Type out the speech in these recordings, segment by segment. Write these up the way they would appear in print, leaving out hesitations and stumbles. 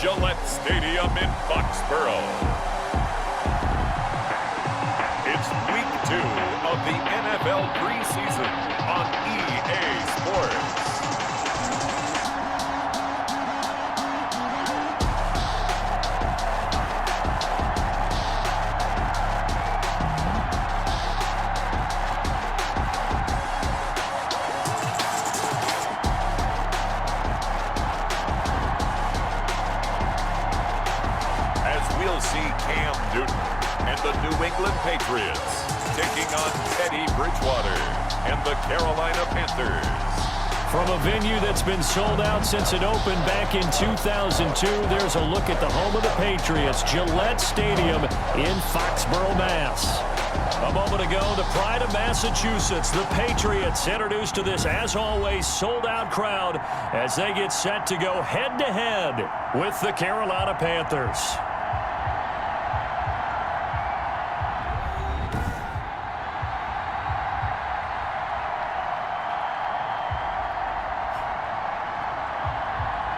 Gillette Stadium in Foxborough. It's week 2 of the NFL preseason on EA Sports. We'll see Cam Newton and the New England Patriots taking on Teddy Bridgewater and the Carolina Panthers. From a venue that's been sold out since it opened back in 2002, there's a look at the home of the Patriots, Gillette Stadium in Foxborough, Mass. A moment ago, the pride of Massachusetts, the Patriots, introduced to this, as always, sold-out crowd as they get set to go head-to-head with the Carolina Panthers.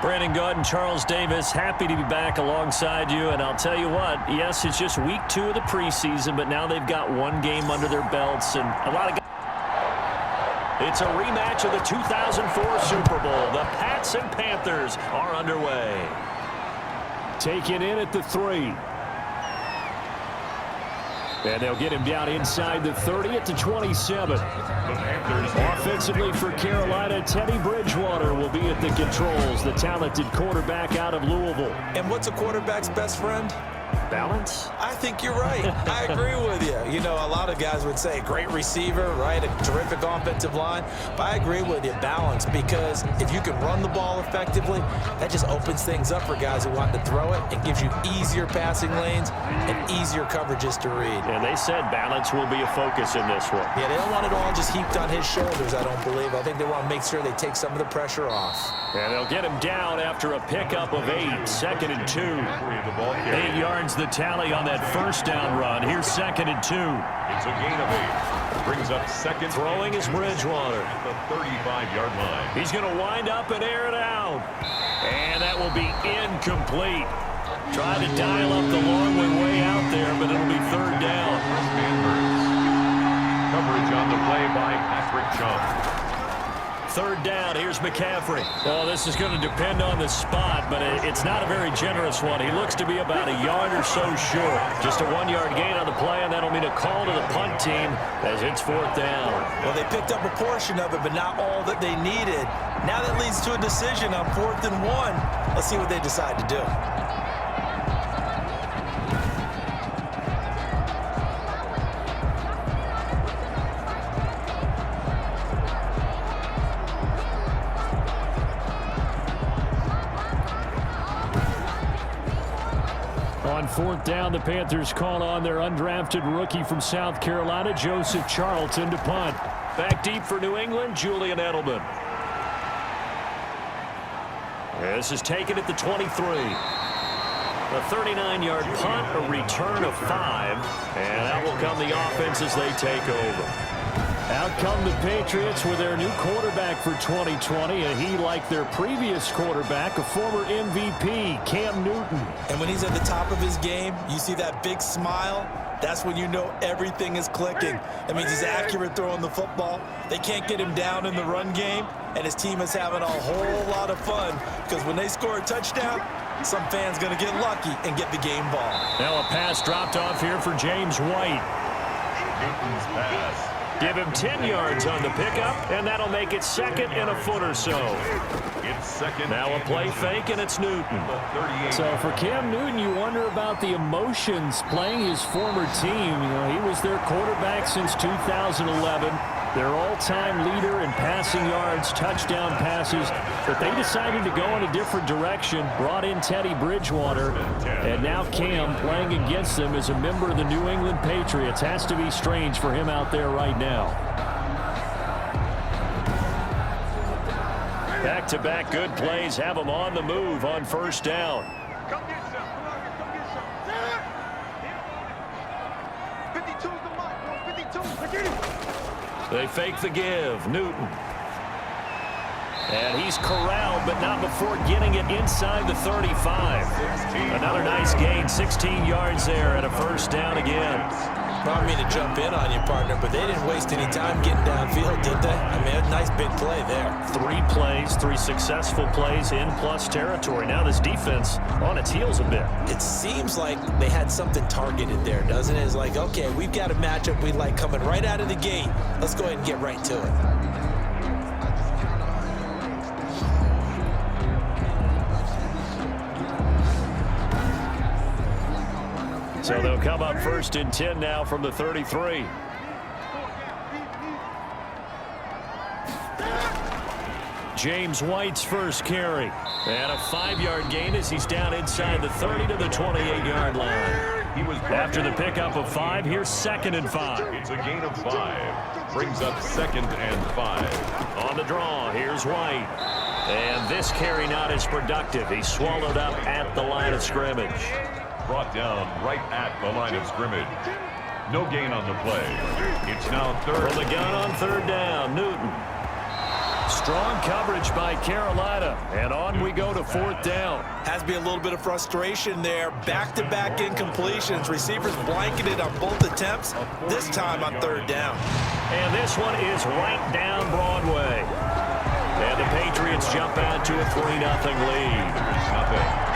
Brandon Gaud and Charles Davis, happy to be back alongside you. And I'll tell you what, yes, it's just week 2 of the preseason, but now they've got one game under their belts. And a lot of guys. It's a rematch of the 2004 Super Bowl. The Pats and Panthers are underway. Taken in at the 3. And they'll get him down inside the 30 at the 27. Offensively for Carolina, Teddy Bridgewater will be at the controls, the talented quarterback out of Louisville. And what's a quarterback's best friend? Balance? I think you're right. I agree with you. You know, a lot of guys would say great receiver, right? A terrific offensive line. But I agree with you, balance, because if you can run the ball effectively, that just opens things up for guys who want to throw it and gives you easier passing lanes and easier coverages to read. And they said balance will be a focus in this one. Yeah, they don't want it all just heaped on his shoulders, I don't believe. I think they want to make sure they take some of the pressure off. And they'll get him down after a pickup of 8, 2nd and 2. 8 yards the tally on that first down run. Here's 2nd and 2. It's a gain of 8. Brings up second. Throwing is Bridgewater. At the 35-yard line. He's going to wind up and air it out. And that will be incomplete. Tried to dial up the long way out there, but it'll be 3rd down. Coverage on the play by Patrick Chung. 3rd down. Here's McCaffrey. Oh, this is going to depend on the spot, but it's not a very generous one. He looks to be about a yard or so short. Just a 1-yard gain on the play, and that'll mean a call to the punt team as it's 4th down. Well, they picked up a portion of it, but not all that they needed. Now that leads to a decision on 4th and 1. Let's see what they decide to do. On 4th down, the Panthers call on their undrafted rookie from South Carolina, Joseph Charlton, to punt. Back deep for New England, Julian Edelman. This is taken at the 23. A 39-yard punt, a return of 5, and that will come the offense as they take over. Out come the Patriots with their new quarterback for 2020, and he, like their previous quarterback, a former MVP, Cam Newton. And when he's at the top of his game, you see that big smile, that's when you know everything is clicking. That means he's accurate throwing the football. They can't get him down in the run game, and his team is having a whole lot of fun because when they score a touchdown, some fan's going to get lucky and get the game ball. Now a pass dropped off here for James White. Newton's pass. Give him 10 yards on the pickup, and that'll make it 2nd and a foot or so. It's 2nd. Now a play fake, and it's Newton. So for Cam Newton, you wonder about the emotions playing his former team. You know, he was their quarterback since 2011. Their all-time leader in passing yards, touchdown passes. But they decided to go in a different direction, brought in Teddy Bridgewater, and now Cam playing against them as a member of the New England Patriots. Has to be strange for him out there right now. Back-to-back good plays have him on the move on 1st down. Come get some. Come get some. 52's the mark. 52. Get it. They fake the give. Newton. And he's corralled, but not before getting it inside the 35. Another nice gain, 16 yards there and a first down again. I don't mean to jump in on you, partner, but they didn't waste any time getting downfield, did they? I mean, a nice big play there. 3 plays, 3 successful plays in plus territory. Now this defense on its heels a bit. It seems like they had something targeted there, doesn't it? It's like, okay, we've got a matchup we like coming right out of the gate. Let's go ahead and get right to it. So they'll come up first and 10 now from the 33. James White's first carry. And a 5-yard gain as he's down inside the 30 to the 28-yard line. After the pickup of 5, here's 2nd and 5. It's a gain of 5. Brings up 2nd and 5. On the draw, here's White. And this carry not as productive. He's swallowed up at the line of scrimmage. Brought down right at the line of scrimmage. No gain on the play. It's now 3rd. From the gun on 3rd down, Newton. Strong coverage by Carolina. And on we go to 4th down. Has to be a little bit of frustration there. Back-to-back incompletions. Receivers blanketed on both attempts, this time on 3rd down. And this one is right down Broadway. And the Patriots jump out to a 3-0 lead.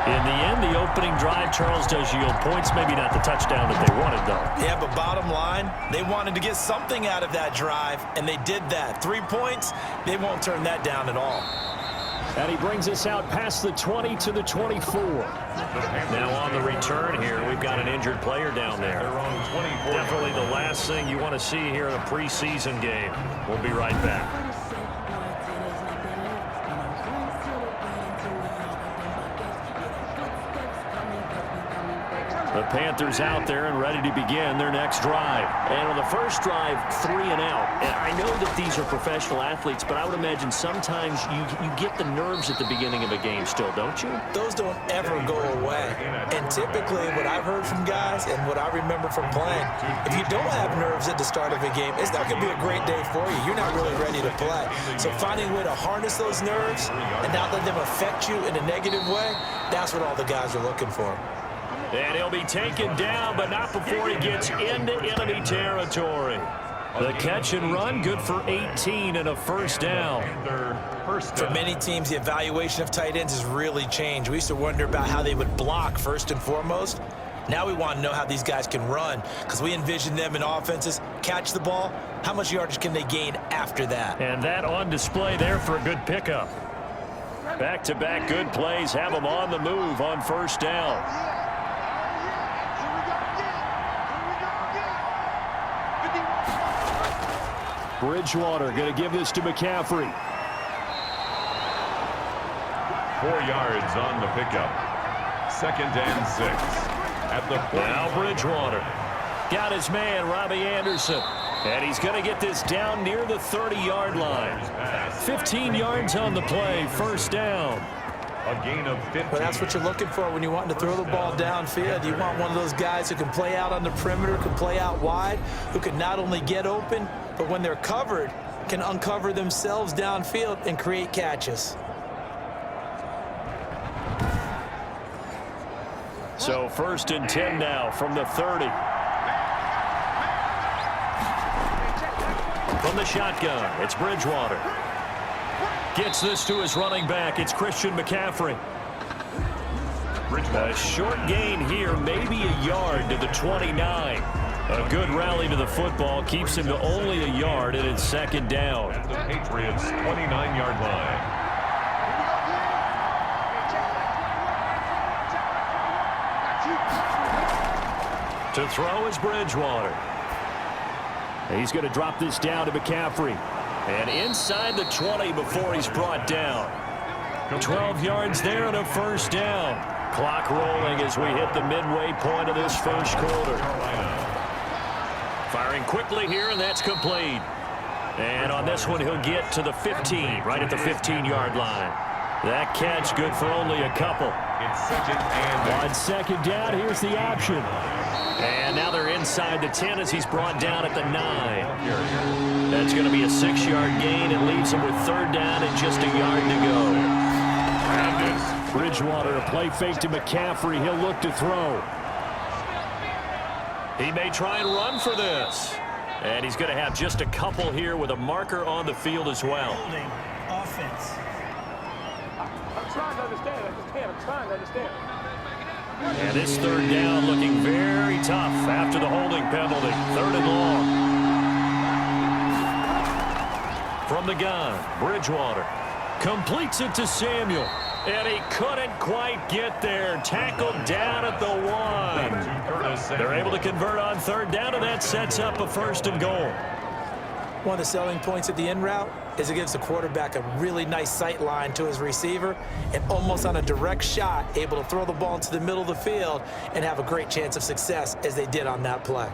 In the end, the opening drive, Charles, does yield points. Maybe not the touchdown that they wanted, though. Yeah, but bottom line, they wanted to get something out of that drive, and they did that. 3 points, they won't turn that down at all. And he brings us out past the 20 to the 24. Now on the return here, we've got an injured player down there. Definitely the last thing you want to see here in a preseason game. We'll be right back. The Panthers out there and ready to begin their next drive. And on the first drive, 3 and out. And I know that these are professional athletes, but I would imagine sometimes you get the nerves at the beginning of a game still, don't you? Those don't ever go away. And typically what I've heard from guys and what I remember from playing, if you don't have nerves at the start of a game, it's not going to be a great day for you. You're not really ready to play. So finding a way to harness those nerves and not let them affect you in a negative way, that's what all the guys are looking for. And he'll be taken down, but not before he gets into enemy territory. The catch and run, good for 18 and a first down. For many teams, the evaluation of tight ends has really changed. We used to wonder about how they would block first and foremost. Now we want to know how these guys can run, because we envision them in offenses, catch the ball, how much yardage can they gain after that? And that on display there for a good pickup. Back-to-back good plays have them on the move on first down. Bridgewater going to give this to McCaffrey. 4 yards on the pickup. 2nd and 6. At the point. Now Bridgewater. Got his man, Robbie Anderson. And he's going to get this down near the 30-yard line. 15 yards on the play, first down. A gain of 15. But that's what you're looking for when you want to throw the ball downfield. You want one of those guys who can play out on the perimeter, can play out wide, who can not only get open, but when they're covered, can uncover themselves downfield and create catches. So 1st and 10 now from the 30. From the shotgun, it's Bridgewater. Gets this to his running back. It's Christian McCaffrey. A short gain here, maybe a yard to the 29. A good rally to the football keeps him to only a yard, and it's 2nd down. At the Patriots' 29-yard line. To throw is Bridgewater. He's going to drop this down to McCaffrey. And inside the 20 before he's brought down. 12 yards there and a first down. Clock rolling as we hit the midway point of this first quarter. Firing quickly here, and that's complete. And on this one, he'll get to the 15, right at the 15-yard line. That catch good for only a couple. It's 2nd and 8. On 2nd down, here's the option. And now they're inside the 10 as he's brought down at the 9. That's going to be a 6-yard gain. It leaves him with third down and just a yard to go. Bridgewater, a play fake to McCaffrey. He'll look to throw. He may try and run for this. And he's going to have just a couple here with a marker on the field as well. Offense. I'm trying to understand. I just can't. I'm trying to understand. And this third down looking very tough after the holding penalty. Third and long. From the gun, Bridgewater completes it to Samuel. And he couldn't quite get there. Tackled down at the 1. They're able to convert on third down, and that sets up a first and goal. One of the selling points of the in route is it gives the quarterback a really nice sight line to his receiver and almost on a direct shot able to throw the ball into the middle of the field and have a great chance of success as they did on that play.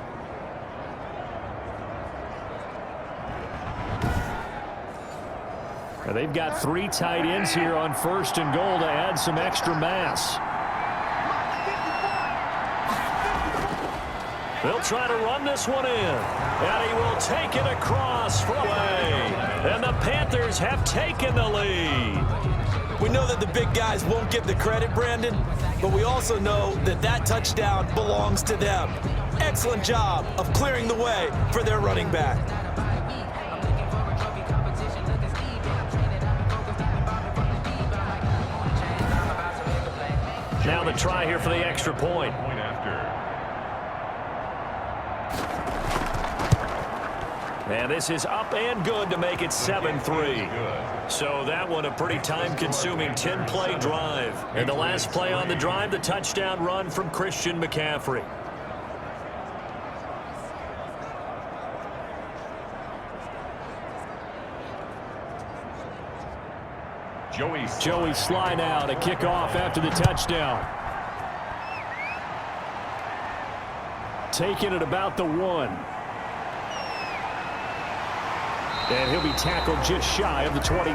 Now they've got 3 tight ends here on first and goal to add some extra mass. They'll try to run this one in. And he will take it across for away. And the Panthers have taken the lead. We know that the big guys won't get the credit, Brandon, but we also know that that touchdown belongs to them. Excellent job of clearing the way for their running back. Now the try here for the extra point. And this is up and good to make it 7-3. So that one a pretty time-consuming 10-play drive. And the last play on the drive, the touchdown run from Christian McCaffrey. Joey slide out, a kickoff after the touchdown. Taking it about the 1. And he'll be tackled just shy of the 25.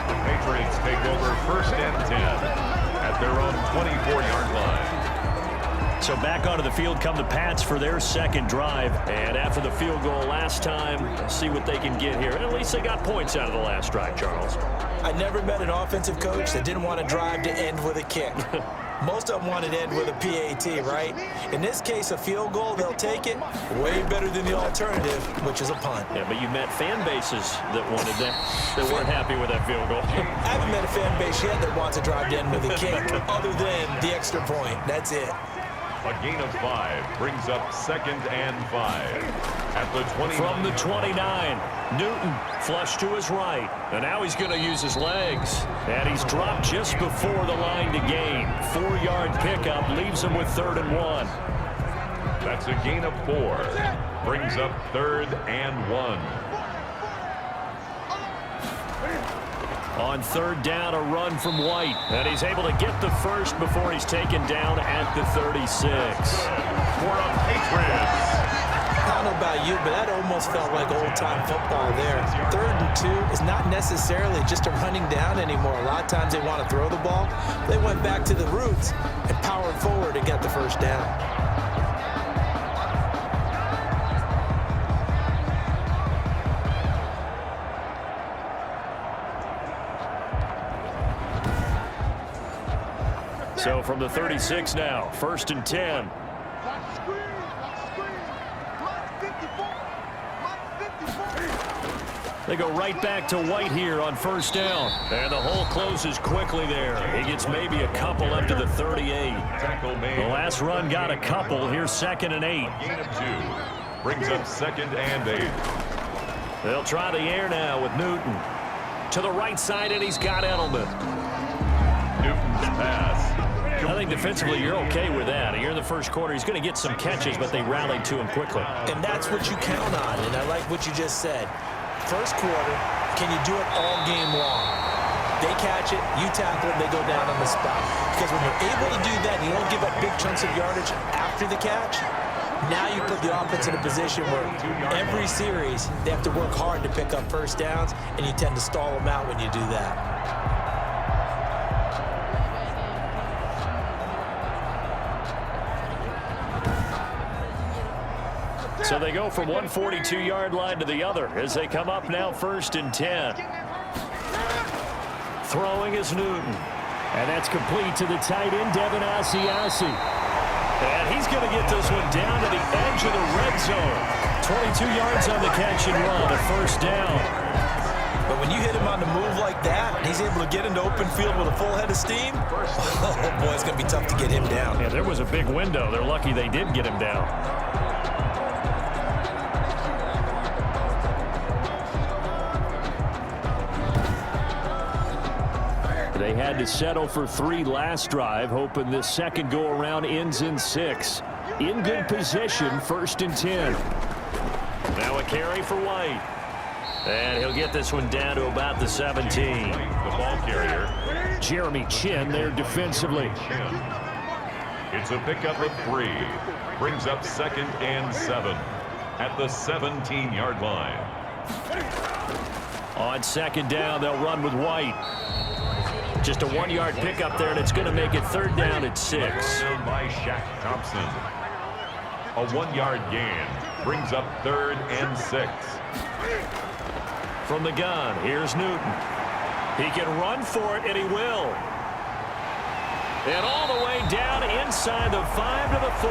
The Patriots take over first and 10 at their own 24-yard line. So back onto the field come the Pats for their second drive. And after the field goal last time, see what they can get here. And at least they got points out of the last drive, Charles. I never met an offensive coach that didn't want to drive to end with a kick. Most of them want to end with a PAT, right? In this case, a field goal, they'll take it. Way better than the alternative, which is a punt. Yeah, but you met fan bases that wanted that, that weren't happy with that field goal. I haven't met a fan base yet that wants to drive to end with a kick, other than the extra point. That's it. A gain of 5 brings up second and 5 at the 29. From the 29, Newton flush to his right. And now he's going to use his legs. And he's dropped just before the line to gain. 4-yard pickup leaves him with third and 1. That's a gain of 4. Brings up third and 1. On third down, a run from White. And he's able to get the first before he's taken down at the 36. For the Patriots. I don't know about you, but that almost felt like old-time football there. Third and 2 is not necessarily just a running down anymore. A lot of times they want to throw the ball. They went back to the roots and powered forward and got the first down. So from the 36 now, first and 10. They go right back to White here on first down. And the hole closes quickly there. He gets maybe a couple up to the 38. The last run got a couple. Here's second and 8. Gain of 2 brings up second and 8. They'll try the air now with Newton. To the right side, and he's got Edelman. Newton's pass. I think defensively you're okay with that. Here in the first quarter, he's going to get some catches, but they rallied to him quickly. And that's what you count on, and I like what you just said. First quarter, can you do it all game long? They catch it, you tackle it, they go down on the spot. Because when you're able to do that, and you don't give up big chunks of yardage after the catch, now you put the offense in a position where every series they have to work hard to pick up first downs, and you tend to stall them out when you do that. So they go from one 42-yard line to the other as they come up now 1st and 10. Throwing is Newton. And that's complete to the tight end, Devin Asiasi. And he's going to get this one down to the edge of the red zone. 22 yards on the catch and run, a 1st down. But when you hit him on the move like that, and he's able to get into open field with a full head of steam, oh boy, it's going to be tough to get him down. Yeah, there was a big window. They're lucky they did get him down. They had to settle for 3 last drive, hoping this second go-around ends in 6. In good position, 1st and 10. Now a carry for White. And he'll get this one down to about the 17. The ball carrier, Jeremy Chin there defensively. it's a pickup of 3. Brings up 2nd and 7 at the 17-yard line. On 2nd down, they'll run with White. Just a 1-yard pickup there, and it's going to make it 3rd down at 6. Down by Shaq Thompson. A 1-yard gain brings up 3rd and 6. From the gun, here's Newton. He can run for it, and he will. And all the way down inside the 5 to the 4.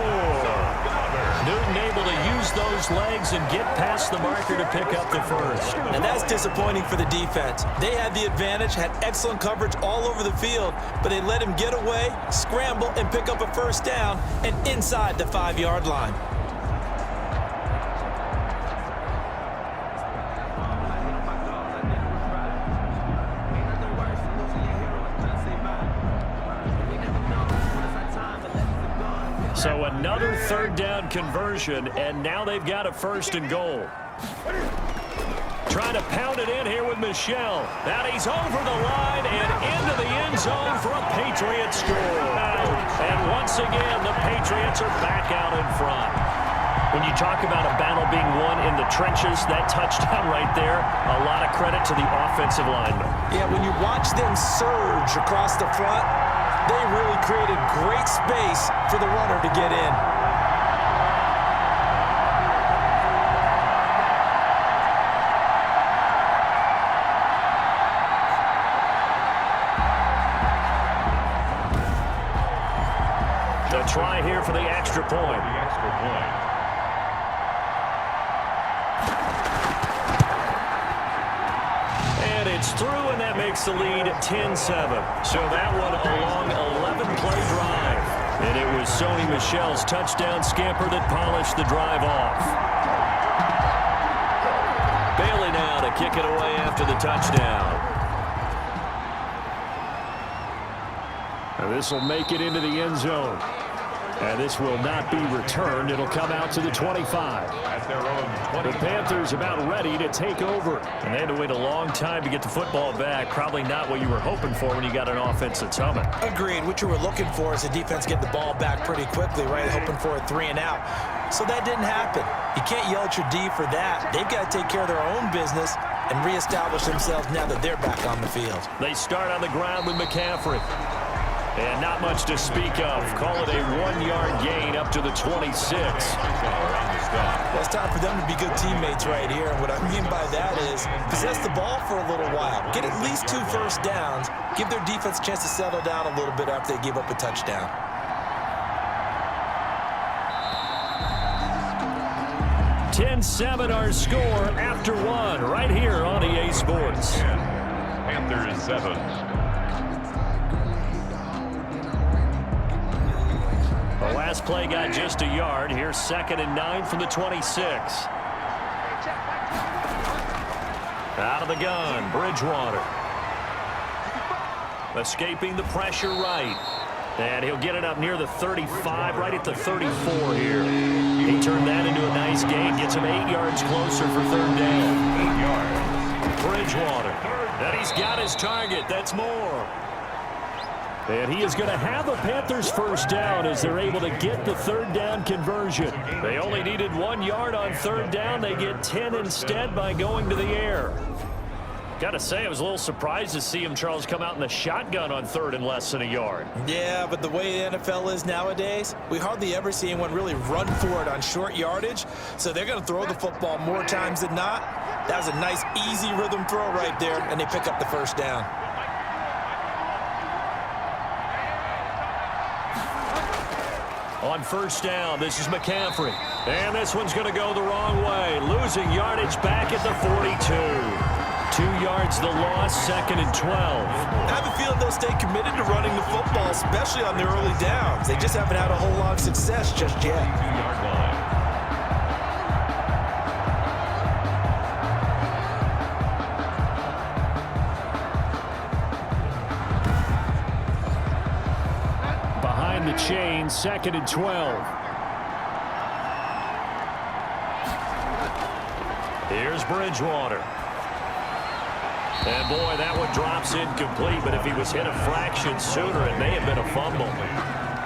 Newton able to use those legs and get past the marker to pick up the 1st. And that's disappointing for the defense. They had the advantage, had excellent coverage all over the field, but they let him get away, scramble, and pick up a 1st down and inside the 5-yard line. So another 3rd down conversion, and now they've got a 1st and goal. Trying to pound it in here with Michel. Now he's over the line and into the end zone for a Patriots score. And once again, the Patriots are back out in front. When you talk about a battle being won in the trenches, that touchdown right there, a lot of credit to the offensive linemen. Yeah, when you watch them surge across the front, they really created great space for the runner to get in. The try here for the extra point. And it's through, and that makes the lead 10-7. So that one a long 11-play drive. And it was Sony Michel's touchdown scamper that polished the drive off. Bailey now to kick it away after the touchdown. And this will make it into the end zone. And this will not be returned. It'll come out to the 25. At their own 20. The Panthers about ready to take over. And they had to wait a long time to get the football back. Probably not what you were hoping for when you got an offense that's humming. Agreed. What you were looking for is the defense get the ball back pretty quickly, right? Hoping for a 3 and out. So that didn't happen. You can't yell at your D for that. They've got to take care of their own business and reestablish themselves now that they're back on the field. They start on the ground with McCaffrey. And not much to speak of. Call it a 1-yard gain up to the 26. Well, it's time for them to be good teammates right here. And what I mean by that is possess the ball for a little while. Get at least 2 first downs. Give their defense a chance to settle down a little bit after they give up a touchdown. (10-7) our score after 1 right here on EA Sports. Panthers 7. The last play got just a yard. Here's 2nd and 9 from the 26. Out of the gun, Bridgewater. Escaping the pressure right. And he'll get it up near the 35, right at the 34 here. He turned that into a nice gain. Gets him 8 yards closer for 3rd down. 8 yards. Bridgewater. And he's got his target. That's more. And he is going to have the Panthers' 1st down as they're able to get the 3rd down conversion. They only needed 1 yard on 3rd down. They get 10 instead by going to the air. Got to say, I was a little surprised to see him, Charles, come out in the shotgun on 3rd and less than a yard. Yeah, but the way the NFL is nowadays, we hardly ever see anyone really run for it on short yardage. So they're going to throw the football more times than not. That was a nice, easy rhythm throw right there, and they pick up the first down. On first down, this is McCaffrey. And this one's going to go the wrong way. Losing yardage back at the 42. 2 yards the loss, 2nd and 12. I have a feeling they'll stay committed to running the football, especially on their early downs. They just haven't had a whole lot of success just yet. 2-yard line. Behind the chain, 2nd and 12. Here's Bridgewater. And, boy, that one drops incomplete, but if he was hit a fraction sooner, it may have been a fumble.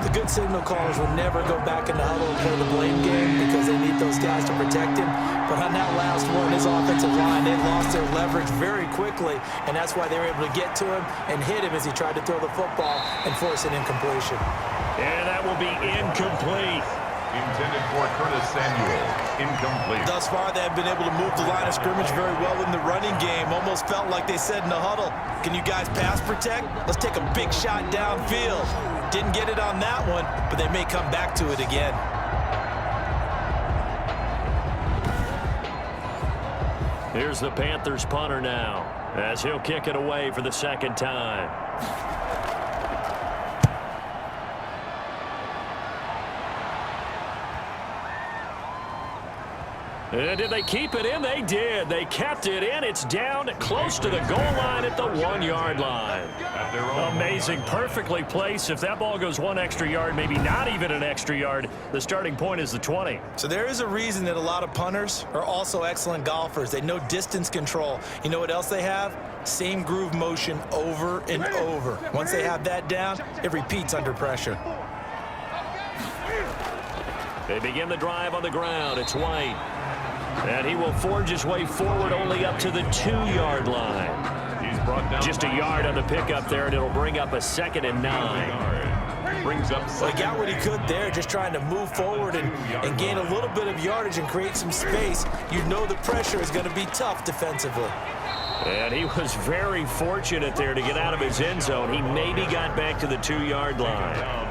The good signal callers will never go back in the huddle and play the blame game because they need those guys to protect him. But on that last one, his offensive line, they lost their leverage very quickly, and that's why they were able to get to him and hit him as he tried to throw the football and force an incompletion. And that will be incomplete. Intended for Curtis Samuel. Incomplete. Thus far, they have been able to move the line of scrimmage very well in the running game. Almost felt like they said in the huddle, can you guys pass protect? Let's take a big shot downfield. Didn't get it on that one, but they may come back to it again. Here's the Panthers punter now, as he'll kick it away for the 2nd time. And did they keep it in? They did. They kept it in. It's down close to the goal line at the 1-yard line. Amazing. Perfectly placed. If that ball goes 1 extra yard, maybe not even an extra yard, the starting point is the 20. So there is a reason that a lot of punters are also excellent golfers. They know distance control. You know what else they have? Same groove motion over and over. Once they have that down, it repeats under pressure. They begin the drive on the ground. It's White. And he will forge his way forward only up to the 2-yard line. He's brought down just a yard on the pickup there, and it'll bring up a 2nd and 9. Brings up So he got what he could there, just trying to move forward and gain a little bit of yardage and create some space. You know the pressure is going to be tough defensively. And he was very fortunate there to get out of his end zone. He maybe got back to the 2-yard line.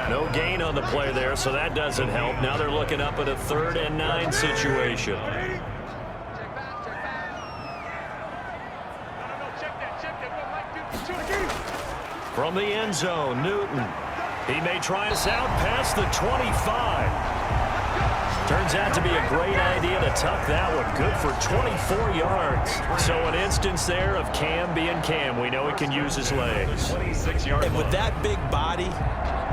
No gain on the play there, so that doesn't help. Now they're looking up at a 3rd and 9 situation. From the end zone, Newton. He may try us out past the 25. Turns out to be a great idea to tuck that one. Good for 24 yards. So an instance there of Cam being Cam. We know he can use his legs. 26-yard And with that big body,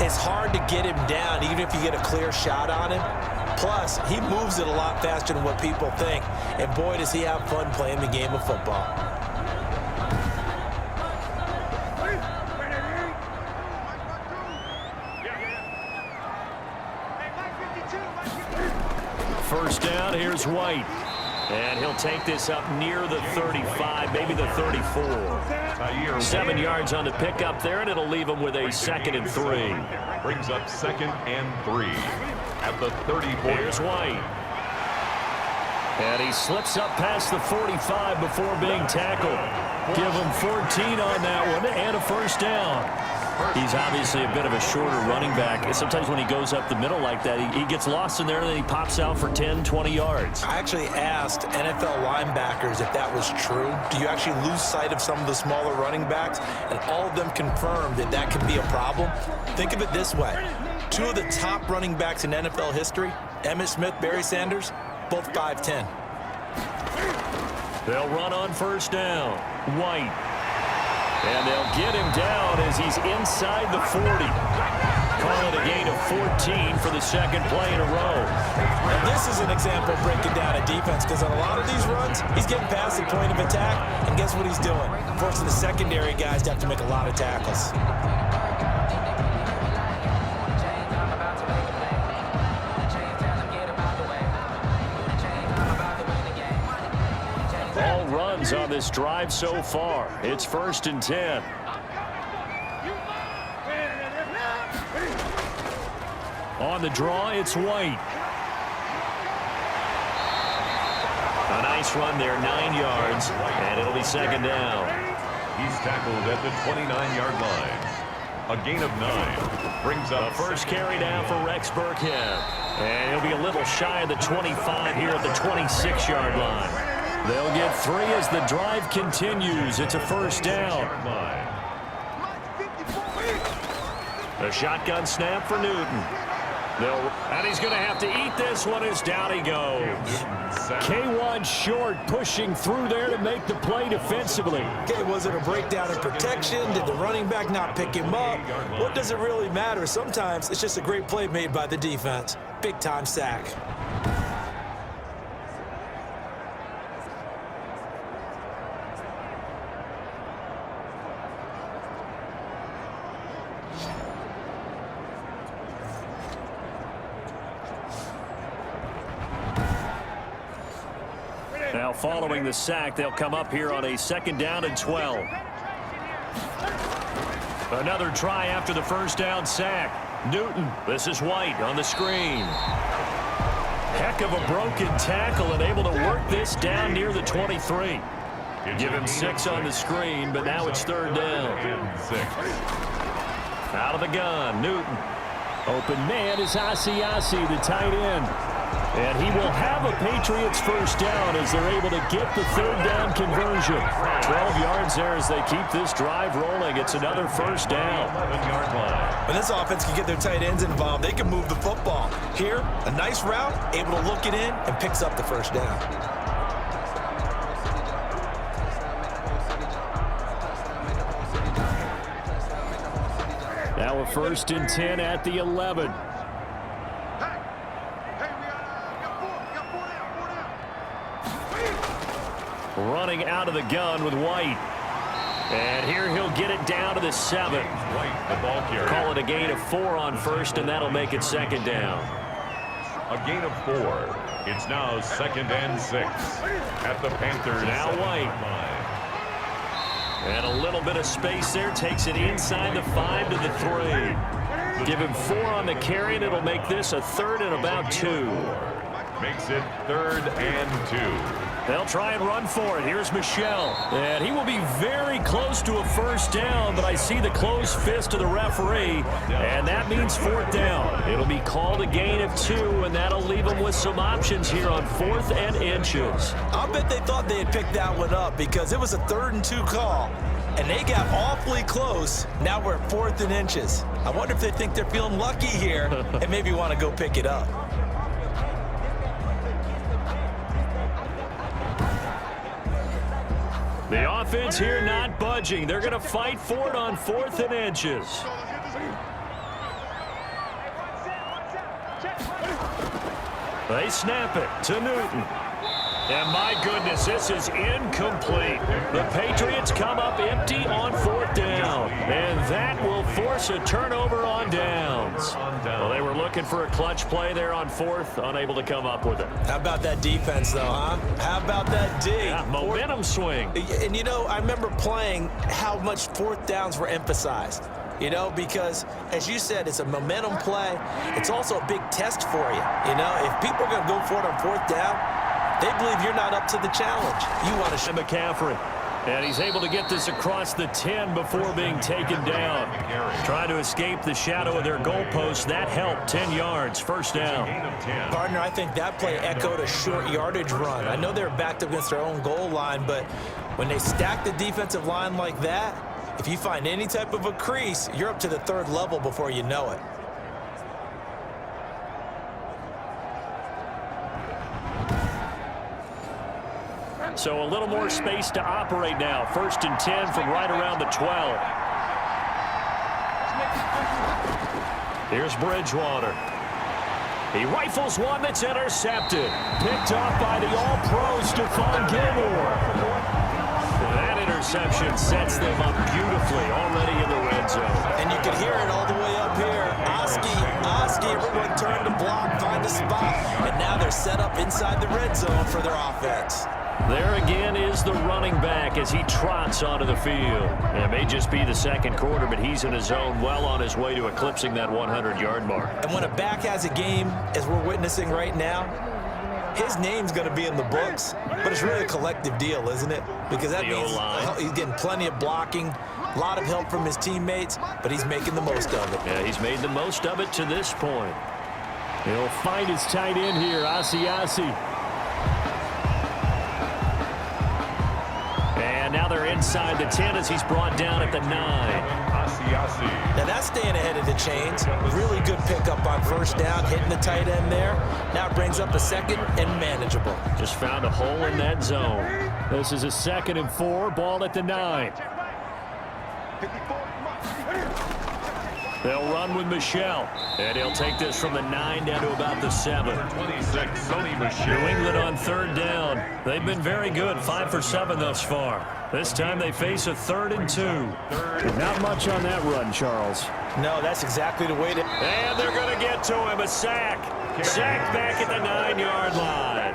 it's hard to get him down, even if you get a clear shot on him. Plus, he moves it a lot faster than what people think. And boy, does he have fun playing the game of football. First down, here's White. And he'll take this up near the 35, maybe the 34. 7 yards on the pickup there, and it'll leave him with a 2nd and 3. Brings up 2nd and 3 at the 34. Here's White. And he slips up past the 45 before being tackled. Give him 14 on that one and a first down. He's obviously a bit of a shorter running back. Sometimes when he goes up the middle like that, he gets lost in there and then he pops out for 10, 20 yards. I actually asked NFL linebackers if that was true. Do you actually lose sight of some of the smaller running backs? And all of them confirmed that that can be a problem. Think of it this way. 2 of the top running backs in NFL history, Emmitt Smith, Barry Sanders, both 5'10". They'll run on first down. White. And they'll get him down as he's inside the 40. Call it a gain of 14 for the 2nd play in a row. And this is an example of breaking down a defense, because on a lot of these runs, he's getting past the point of attack, and guess what he's doing? Forcing the secondary guys to have to make a lot of tackles. runs on this drive so far. It's 1st and 10. On the draw, it's White. A nice run there, 9 yards, and it'll be 2nd down. He's tackled at the 29-yard line. A gain of 9 brings up the first carry down for Rex Burkhead. And he'll be a little shy of the 25 here at the 26-yard line. They'll get 3 as the drive continues. It's a 1st down. The shotgun snap for Newton. And he's going to have to eat this one as down he goes. K1 short, pushing through there to make the play defensively. Okay, was it a breakdown in protection? Did the running back not pick him up? What does it really matter? Sometimes it's just a great play made by the defense. Big-time sack. Now following the sack, they'll come up here on a 2nd down and 12. Another try after the 1st down sack. Newton, this is White on the screen. Heck of a broken tackle and able to work this down near the 23. Give him 6 on the screen, but now it's 3rd down. Out of the gun, Newton. Open man is Asiasi, the tight end. And he will have a Patriots 1st down as they're able to get the 3rd down conversion. 12 yards there as they keep this drive rolling. It's another 1st down. When this offense can get their tight ends involved, they can move the football. Here, a nice route, able to look it in, and picks up the 1st down. Now a 1st and 10 at the 11. Running out of the gun with White. And here he'll get it down to the 7. White, the ball carrier. Call it a gain of 4 on 1st, and that'll make it 2nd down. A gain of 4. It's now 2nd and 6 at the Panthers. Now White. And a little bit of space there. Takes it inside the 5 to the 3. Give him 4 on the carry, and it'll make this a 3rd and about 2. Makes it 3rd and 2. They'll try and run for it. Here's Michelle. And he will be very close to a 1st down, but I see the closed fist of the referee, and that means 4th down. It'll be called a gain of 2, and that'll leave them with some options here on 4th and inches. I'll bet they thought they had picked that one up because it was a 3rd and 2 call, and they got awfully close. Now we're at 4th and inches. I wonder if they think they're feeling lucky here and maybe want to go pick it up. The offense here not budging. They're going to fight for it on 4th and inches. They snap it to Newton. And my goodness, this is incomplete. The Patriots come up empty on 4th down. And that will force a turnover on downs. Well, they were looking for a clutch play there on 4th, unable to come up with it. How about that defense, though, huh? How about that D? Yeah, momentum swing. And, you know, I remember playing how much 4th downs were emphasized. You know, because, as you said, it's a momentum play. It's also a big test for you. You know, if people are going to go for it on 4th down, they believe you're not up to the challenge. You want to McCaffrey. And he's able to get this across the 10 before being taken down. Trying to escape the shadow of their goalpost. That helped. 10 yards. 1st down. Partner, I think that play echoed a short yardage run. I know they're backed up against their own goal line, but when they stack the defensive line like that, if you find any type of a crease, you're up to the 3rd level before you know it. So a little more space to operate now. 1st and 10 from right around the 12. Here's Bridgewater. He rifles one that's intercepted. Picked off by the All-Pro Stephon Gilmore. That interception sets them up beautifully already in the red zone. And you can hear it all the way up here. Oski, everyone turned to block, find a spot, and now they're set up inside the red zone for their offense. There again is the running back as he trots onto the field. It may just be the second quarter, but he's in his zone, well on his way to eclipsing that 100-yard mark. And when a back has a game, as we're witnessing right now, his name's going to be in the books, but it's really a collective deal, isn't it? Because that means he's getting plenty of blocking, a lot of help from his teammates, but he's making the most of it. Yeah, he's made the most of it to this point. He'll find his tight end here, Asiasi. And now they're inside the 10 as he's brought down at the 9. Now that's staying ahead of the chains. Really good pickup on first down, hitting the tight end there. Now it brings up a second and manageable. Just found a hole in that zone. This is a 2nd and 4, ball at the 9. They'll run with Michelle, and he'll take this from the 9 down to about the 7. 26, Sonny Michelle. New England on 3rd down. They've been very good, 5 for 7 thus far. This time they face a 3rd and 2. Not much on that run, Charles. No, that's exactly the way to... And they're going to get to him, a sack. Sack back at the 9-yard line.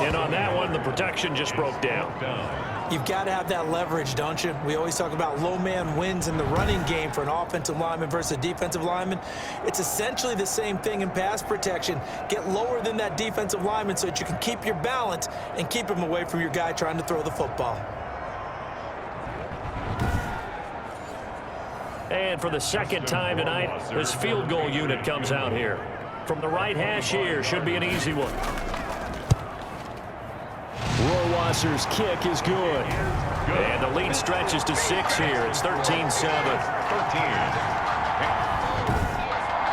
And on that one, the protection just broke down. You've got to have that leverage, don't you? We always talk about low man wins in the running game for an offensive lineman versus a defensive lineman. It's essentially the same thing in pass protection. Get lower than that defensive lineman so that you can keep your balance and keep him away from your guy trying to throw the football. And for the second time tonight, this field goal unit comes out here. From the right hash here, should be an easy one. Rohrwasser's kick is good. And the lead stretches to 6 here. It's 13-7.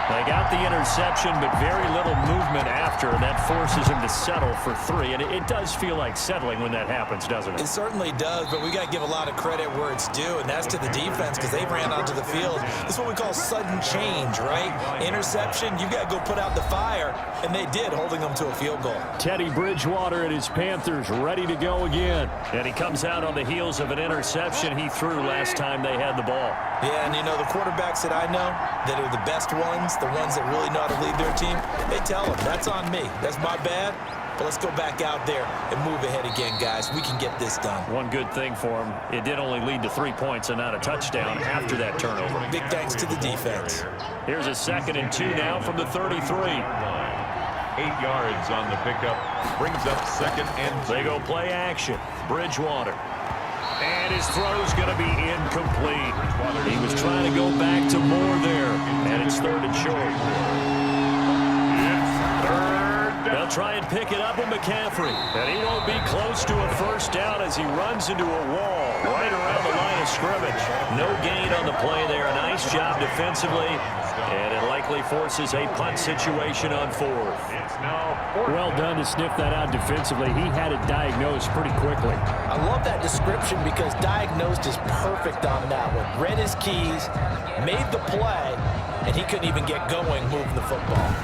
They got the interception, but very little movement after, and that forces him to settle for 3. And it does feel like settling when that happens, doesn't it? It certainly does, but we got to give a lot of credit where it's due, and that's to the defense because they ran onto the field. This is what we call sudden change, right? Interception, you got to go put out the fire, and they did, holding them to a field goal. Teddy Bridgewater and his Panthers ready to go again. And he comes out on the heels of an interception he threw last time they had the ball. Yeah, and you know, the quarterbacks that I know that are the best ones, the ones that really know how to lead their team, they tell them, that's on me. That's my bad. But let's go back out there and move ahead again, guys. We can get this done. One good thing for him, it did only lead to 3 points and not a touchdown after that turnover. Big thanks to the defense. Here's a 2nd and 2 now from the 33. 8 yards on the pickup. Brings up 2nd and 2. They go play action. Bridgewater. And his throw's going to be incomplete. He was trying to go back to Moore there. And it's 3rd and short. They'll try and pick it up with McCaffrey. And he won't be close to a first down as he runs into a wall right around the line of scrimmage. No gain on the play there. A nice job defensively. And it likely forces a punt situation on 4th. Well done to sniff that out defensively. He had it diagnosed pretty quickly. I love that description because diagnosed is perfect on that one. Read his keys, made the play, and he couldn't even get going moving the football.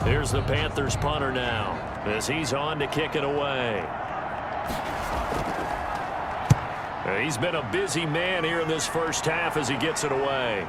Here's the Panthers punter now as he's on to kick it away. He's been a busy man here in this first half as he gets it away.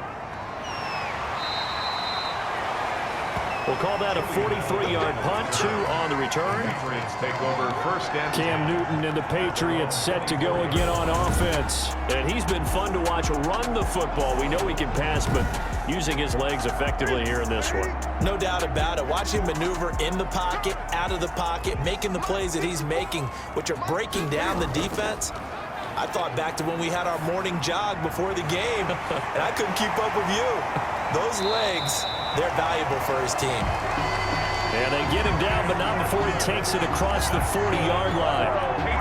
We'll call that a 43-yard punt, 2 on the return. Patriots take over 1st and 10. Cam Newton and the Patriots set to go again on offense. And he's been fun to watch run the football. We know he can pass, but using his legs effectively here in this one. No doubt about it. Watch him maneuver in the pocket, out of the pocket, making the plays that he's making, which are breaking down the defense. I thought back to when we had our morning jog before the game, and I couldn't keep up with you. Those legs, they're valuable for his team. And they get him down, but not before he takes it across the 40-yard line.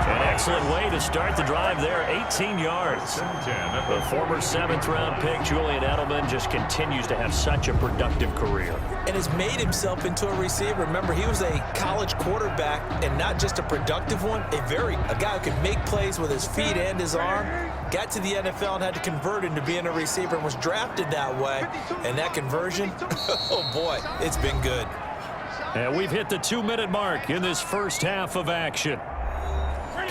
An excellent way to start the drive there, 18 yards. The former 7th-round pick, Julian Edelman, just continues to have such a productive career. And has made himself into a receiver. Remember, he was a college quarterback, and not just a productive one, a guy who could make plays with his feet and his arm. Got to the NFL and had to convert into being a receiver and was drafted that way. And that conversion, oh boy, it's been good. And we've hit the 2-minute mark in this first half of action.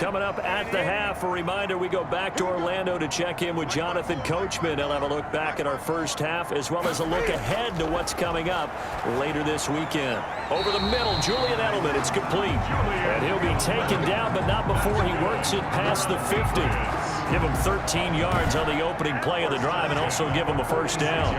Coming up at the half, a reminder, we go back to Orlando to check in with Jonathan Coachman. He'll have a look back at our first half as well as a look ahead to what's coming up later this weekend. Over the middle, Julian Edelman, it's complete. And he'll be taken down, but not before he works it past the 50. Give him 13 yards on the opening play of the drive and also give him a first down.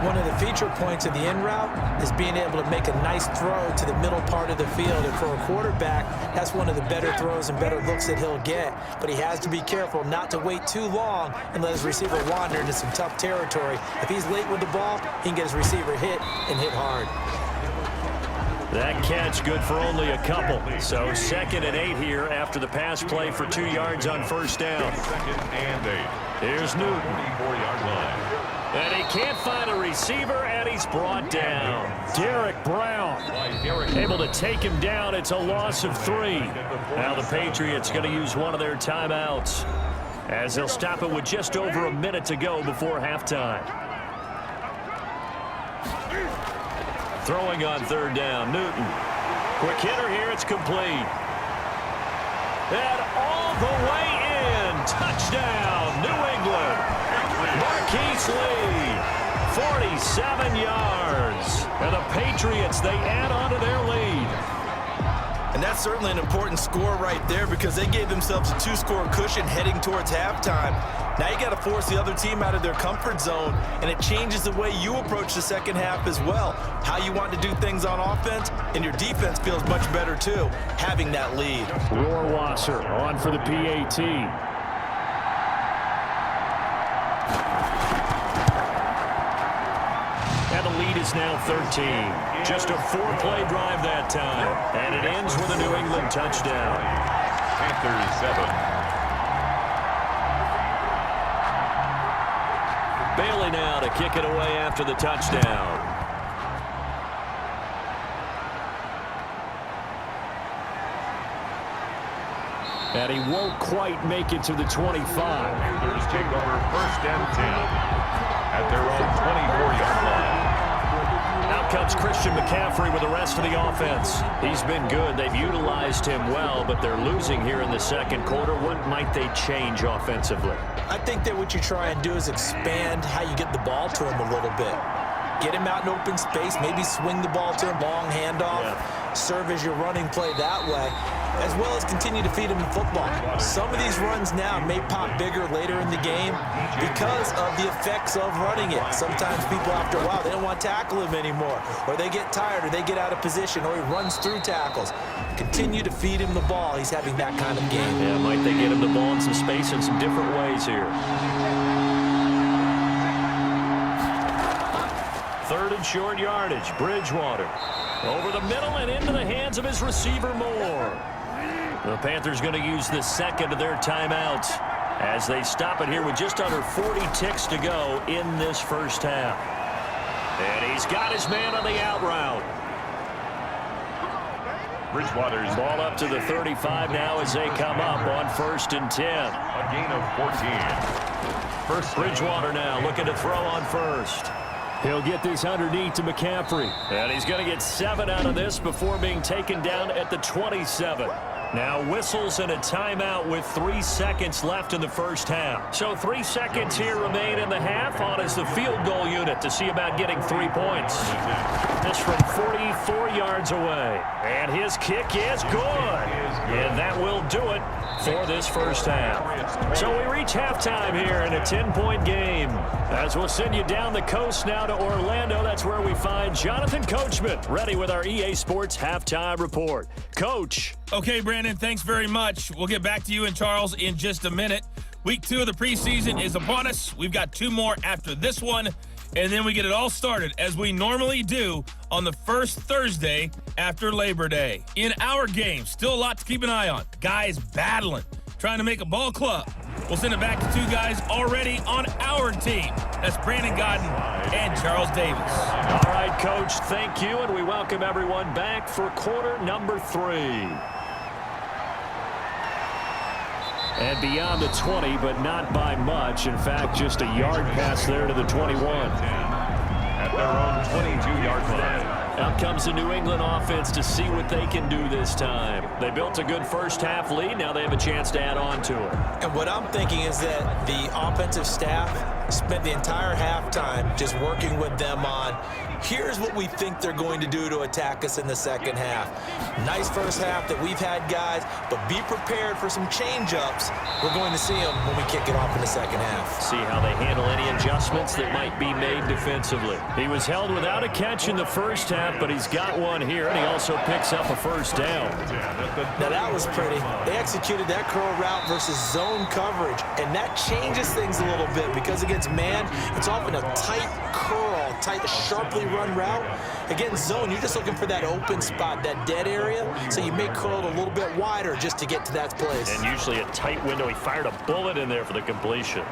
One of the feature points of the in route is being able to make a nice throw to the middle part of the field. And for a quarterback, that's one of the better throws and better looks that he'll get. But he has to be careful not to wait too long and let his receiver wander into some tough territory. If he's late with the ball, he can get his receiver hit and hit hard. That catch good for only a couple. So 2nd and 8 here after the pass play for 2 yards on first down. 2nd and 8. Here's Newton. 44-yard line. And he can't find a receiver, and he's brought down. Derek Brown able to take him down. It's a loss of 3. Now the Patriots going to use one of their timeouts as they'll stop it with just over a minute to go before halftime. Throwing on 3rd down, Newton. Quick hitter here, it's complete. And all the way in. Touchdown, New England. Marquise Lee, 47 yards. And the Patriots, they add on to their lead. And that's certainly an important score right there because they gave themselves a 2-score cushion heading towards halftime. Now you got to force the other team out of their comfort zone, and it changes the way you approach the second half as well. How you want to do things on offense, and your defense feels much better too, having that lead. Rohrwasser on for the PAT. And the lead is now 13. Just a 4-play drive that time. And it ends with a New England touchdown. Panthers 7. Bailey now to kick it away after the touchdown. And he won't quite make it to the 25. Panthers take over 1st and 10 at their own 24-yard line. Out comes Christian McCaffrey with the rest of the offense. He's been good. They've utilized him well, but they're losing here in the second quarter. What might they change offensively? I think that what you try and do is expand how you get the ball to him a little bit. Get him out in open space, maybe swing the ball to him, long handoff, serve as your running play that way, as well as continue to feed him the football. Some of these runs now may pop bigger later in the game because of the effects of running it. Sometimes people, after a while, they don't want to tackle him anymore, or they get tired, or they get out of position, or he runs through tackles. Continue to feed him the ball. He's having that kind of game. Yeah, might they get him the ball in some space in some different ways here. 3rd and short yardage. Bridgewater over the middle and into the hands of his receiver Moore. The Panthers going to use the 2nd of their timeouts as they stop it here with just under 40 ticks to go in this first half. And he's got his man on the out route. Bridgewater's ball up to the 35 now as they come up on 1st and 10. A gain of 14. First Bridgewater now looking to throw on 1st. He'll get this underneath to McCaffrey. And he's going to get 7 out of this before being taken down at the 27. Now whistles and a timeout with 3 seconds left in the first half. So 3 seconds here remain in the half on as the field goal unit to see about getting 3 points. This from 44 yards away. And his kick is good. And that will do it for this first half. So we reach halftime here in a 10-point game. As we'll send you down the coast now to Orlando, that's where we find Jonathan Coachman ready with our EA Sports Halftime Report. Coach. Okay, Brandon, thanks very much. We'll get back to you and Charles in just a minute. Week 2 of the preseason is upon us. We've got 2 more after this one, and then we get it all started, as we normally do, on the first Thursday after Labor Day. In our game, still a lot to keep an eye on. Guys battling, trying to make a ball club. We'll send it back to 2 guys already on our team. That's Brandon Godden and Charles Davis. All right, Coach, thank you, and we welcome everyone back for quarter number 3. And beyond the 20, but not by much. In fact, just a yard pass there to the 21. At their own 22-yard line. Out comes the New England offense to see what they can do this time. They built a good first-half lead. Now they have a chance to add on to it. And what I'm thinking is that the offensive staff spent the entire halftime just working with them on, here's what we think they're going to do to attack us in the second half. Nice first half that we've had, guys, but be prepared for some change-ups. We're going to see them when we kick it off in the second half. See how they handle any adjustments that might be made defensively. He was held without a catch in the first half, but he's got one here, and he also picks up a first down. Now that was pretty. They executed that curl route versus zone coverage, and that changes things a little bit because against man, it's often a tight curl, tight, sharply run route. Against zone, you're just looking for that open spot, that dead area, so you may curl it a little bit wider just to get to that place. And usually a tight window. He fired a bullet in there for the completion.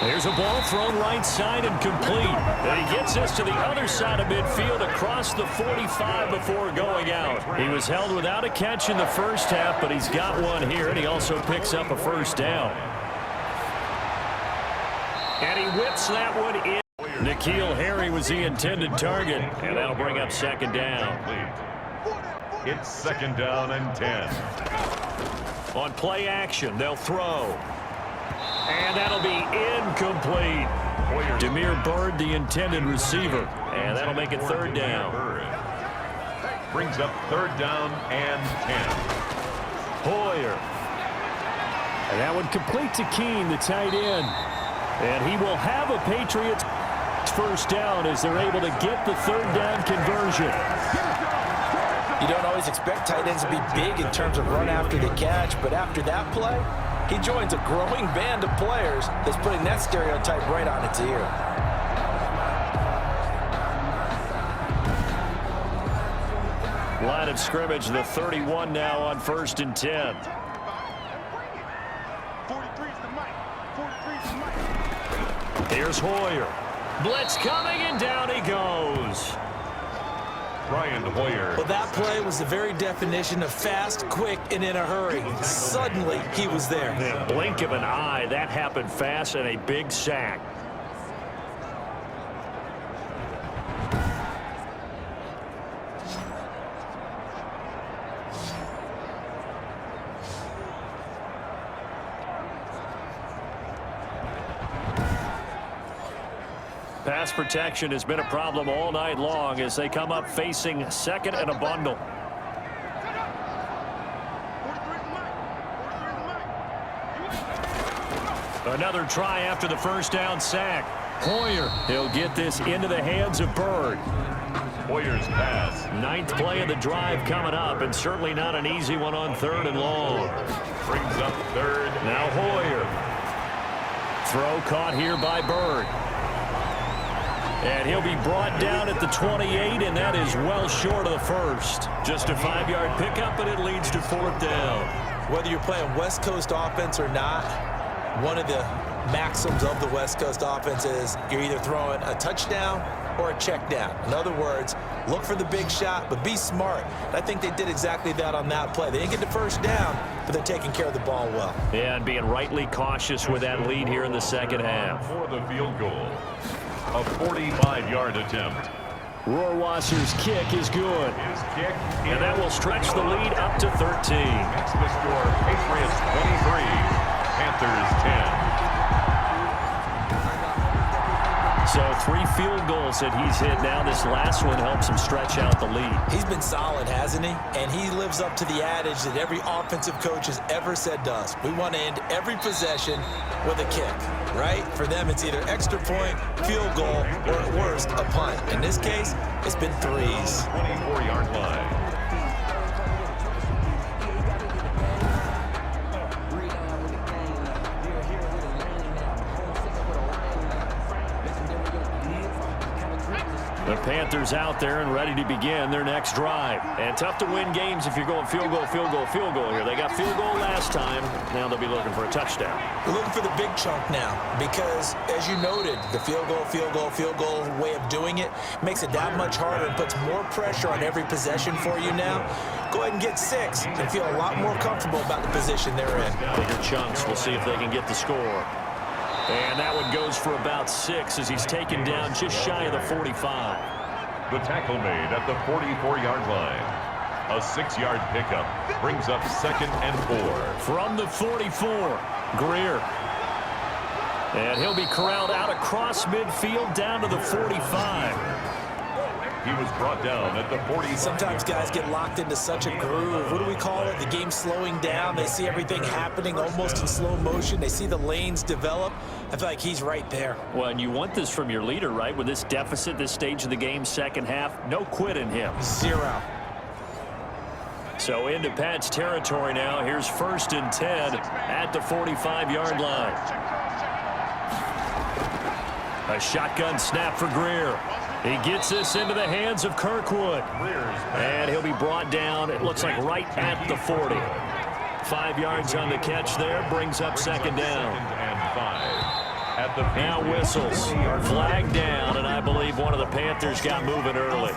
There's a ball thrown right side and complete. And he gets this to the other side of midfield across the 45 before going out. He was held without a catch in the first half, but he's got one here, and he also picks up a first down. And he whips that one in. N'Keal Harry was the intended target, and that'll bring up second down. It's second down and 10. On play action, they'll throw. And that'll be incomplete. Damiere Byrd, the intended receiver. And that'll make it third down. Brings up third down and 10. Hoyer. And that one complete to Keene, the tight end. And he will have a Patriots first down as they're able to get the third down conversion. You don't always expect tight ends to be big in terms of run after the catch, but after that play, he joins a growing band of players that's putting that stereotype right on its ear. Line of scrimmage, the 31 now on 1st and 10. Here's Hoyer. Blitz coming, and down he goes. Brian Hoyer. Well, that play was the very definition of fast, quick, and in a hurry. Suddenly, he was there. In a blink of an eye, that happened fast, and a big sack. Pass protection has been a problem all night long as they come up facing second and a bundle. Another try after the first down sack. Hoyer, he'll get this into the hands of Byrd. Hoyer's pass. 9th play of the drive coming up, and certainly not an easy one on 3rd and long. Brings up third. Now Hoyer. Throw caught here by Byrd. And he'll be brought down at the 28, and that is well short of the first. Just a 5-yard pickup, and it leads to 4th down. Whether you're playing West Coast offense or not, one of the maxims of the West Coast offense is you're either throwing a touchdown or a check down. In other words, look for the big shot, but be smart. And I think they did exactly that on that play. They didn't get the first down, but they're taking care of the ball well. Yeah, and being rightly cautious with that lead here in the second half. For the field goal. A 45-yard attempt. Rohrwasser's kick is good. His kick. And that will stretch the lead up to 13. Makes the score Patriots 23, Panthers 10. So 3 field goals that he's hit now. This last one helps him stretch out the lead. He's been solid, hasn't he? And he lives up to the adage that every offensive coach has ever said to us. We want to end every possession with a kick, right? For them, it's either extra point, field goal, or at worst, a punt. In this case, it's been threes. 24-yard line. The Panthers out there and ready to begin their next drive. And tough to win games if you're going field goal, field goal, field goal here. They got field goal last time. Now they'll be looking for a touchdown. We're looking for the big chunk now because, as you noted, the field goal way of doing it makes it that much harder and puts more pressure on every possession for you now. Go ahead and get 6 and feel a lot more comfortable about the position they're in. Bigger chunks. We'll see if they can get the score. And that one goes for about 6 as he's taken down just shy of the 45. The tackle made at the 44-yard line. A 6-yard pickup brings up 2nd and 4. From the 44, Greer. And he'll be corralled out across midfield down to the 45. He was brought down at the 40. Sometimes guys get locked into such a groove. What do we call it? The game slowing down. They see everything happening almost in slow motion. They see the lanes develop. I feel like he's right there. Well, and you want this from your leader, right? With this deficit, this stage of the game, second half, no quit in him. 0. So into Pat's territory now. Here's 1st and 10 at the 45-yard line. A shotgun snap for Greer. He gets this into the hands of Kirkwood. And he'll be brought down, it looks like, right at the 40. 5 yards on the catch there, brings up 2nd down. Now whistles. Flag down, and I believe one of the Panthers got moving early.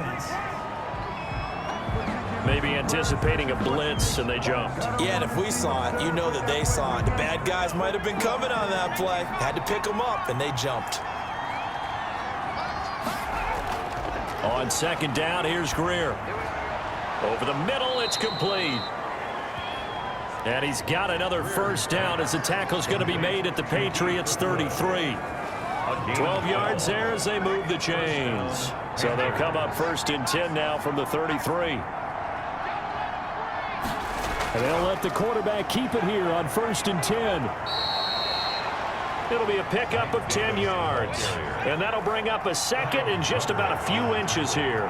Maybe anticipating a blitz, and they jumped. Yeah, and if we saw it, you know that they saw it. The bad guys might have been coming on that play. Had to pick them up, and they jumped. On 2nd down, here's Greer. Over the middle, it's complete. And he's got another 1st down as the tackle's going to be made at the Patriots 33. 12 yards there as they move the chains. So they'll come up 1st and 10 now from the 33. And they'll let the quarterback keep it here on 1st and 10. It'll be a pickup of 10 yards. And that'll bring up a 2nd and just about a few inches here.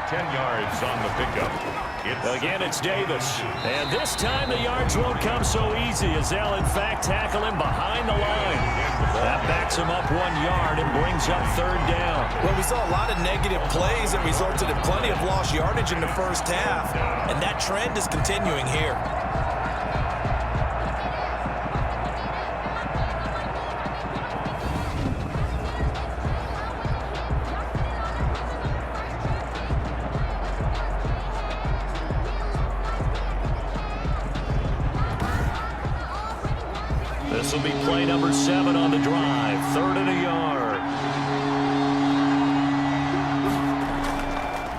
10 yards on the pickup. Again, it's Davis. And this time the yards won't come so easy as they'll, in fact, tackle him behind the line. That backs him up 1 yard and brings up 3rd down. Well, we saw a lot of negative plays that resulted in plenty of lost yardage in the first half. And that trend is continuing here. This will be play number 7 on the drive. 3rd and a yard.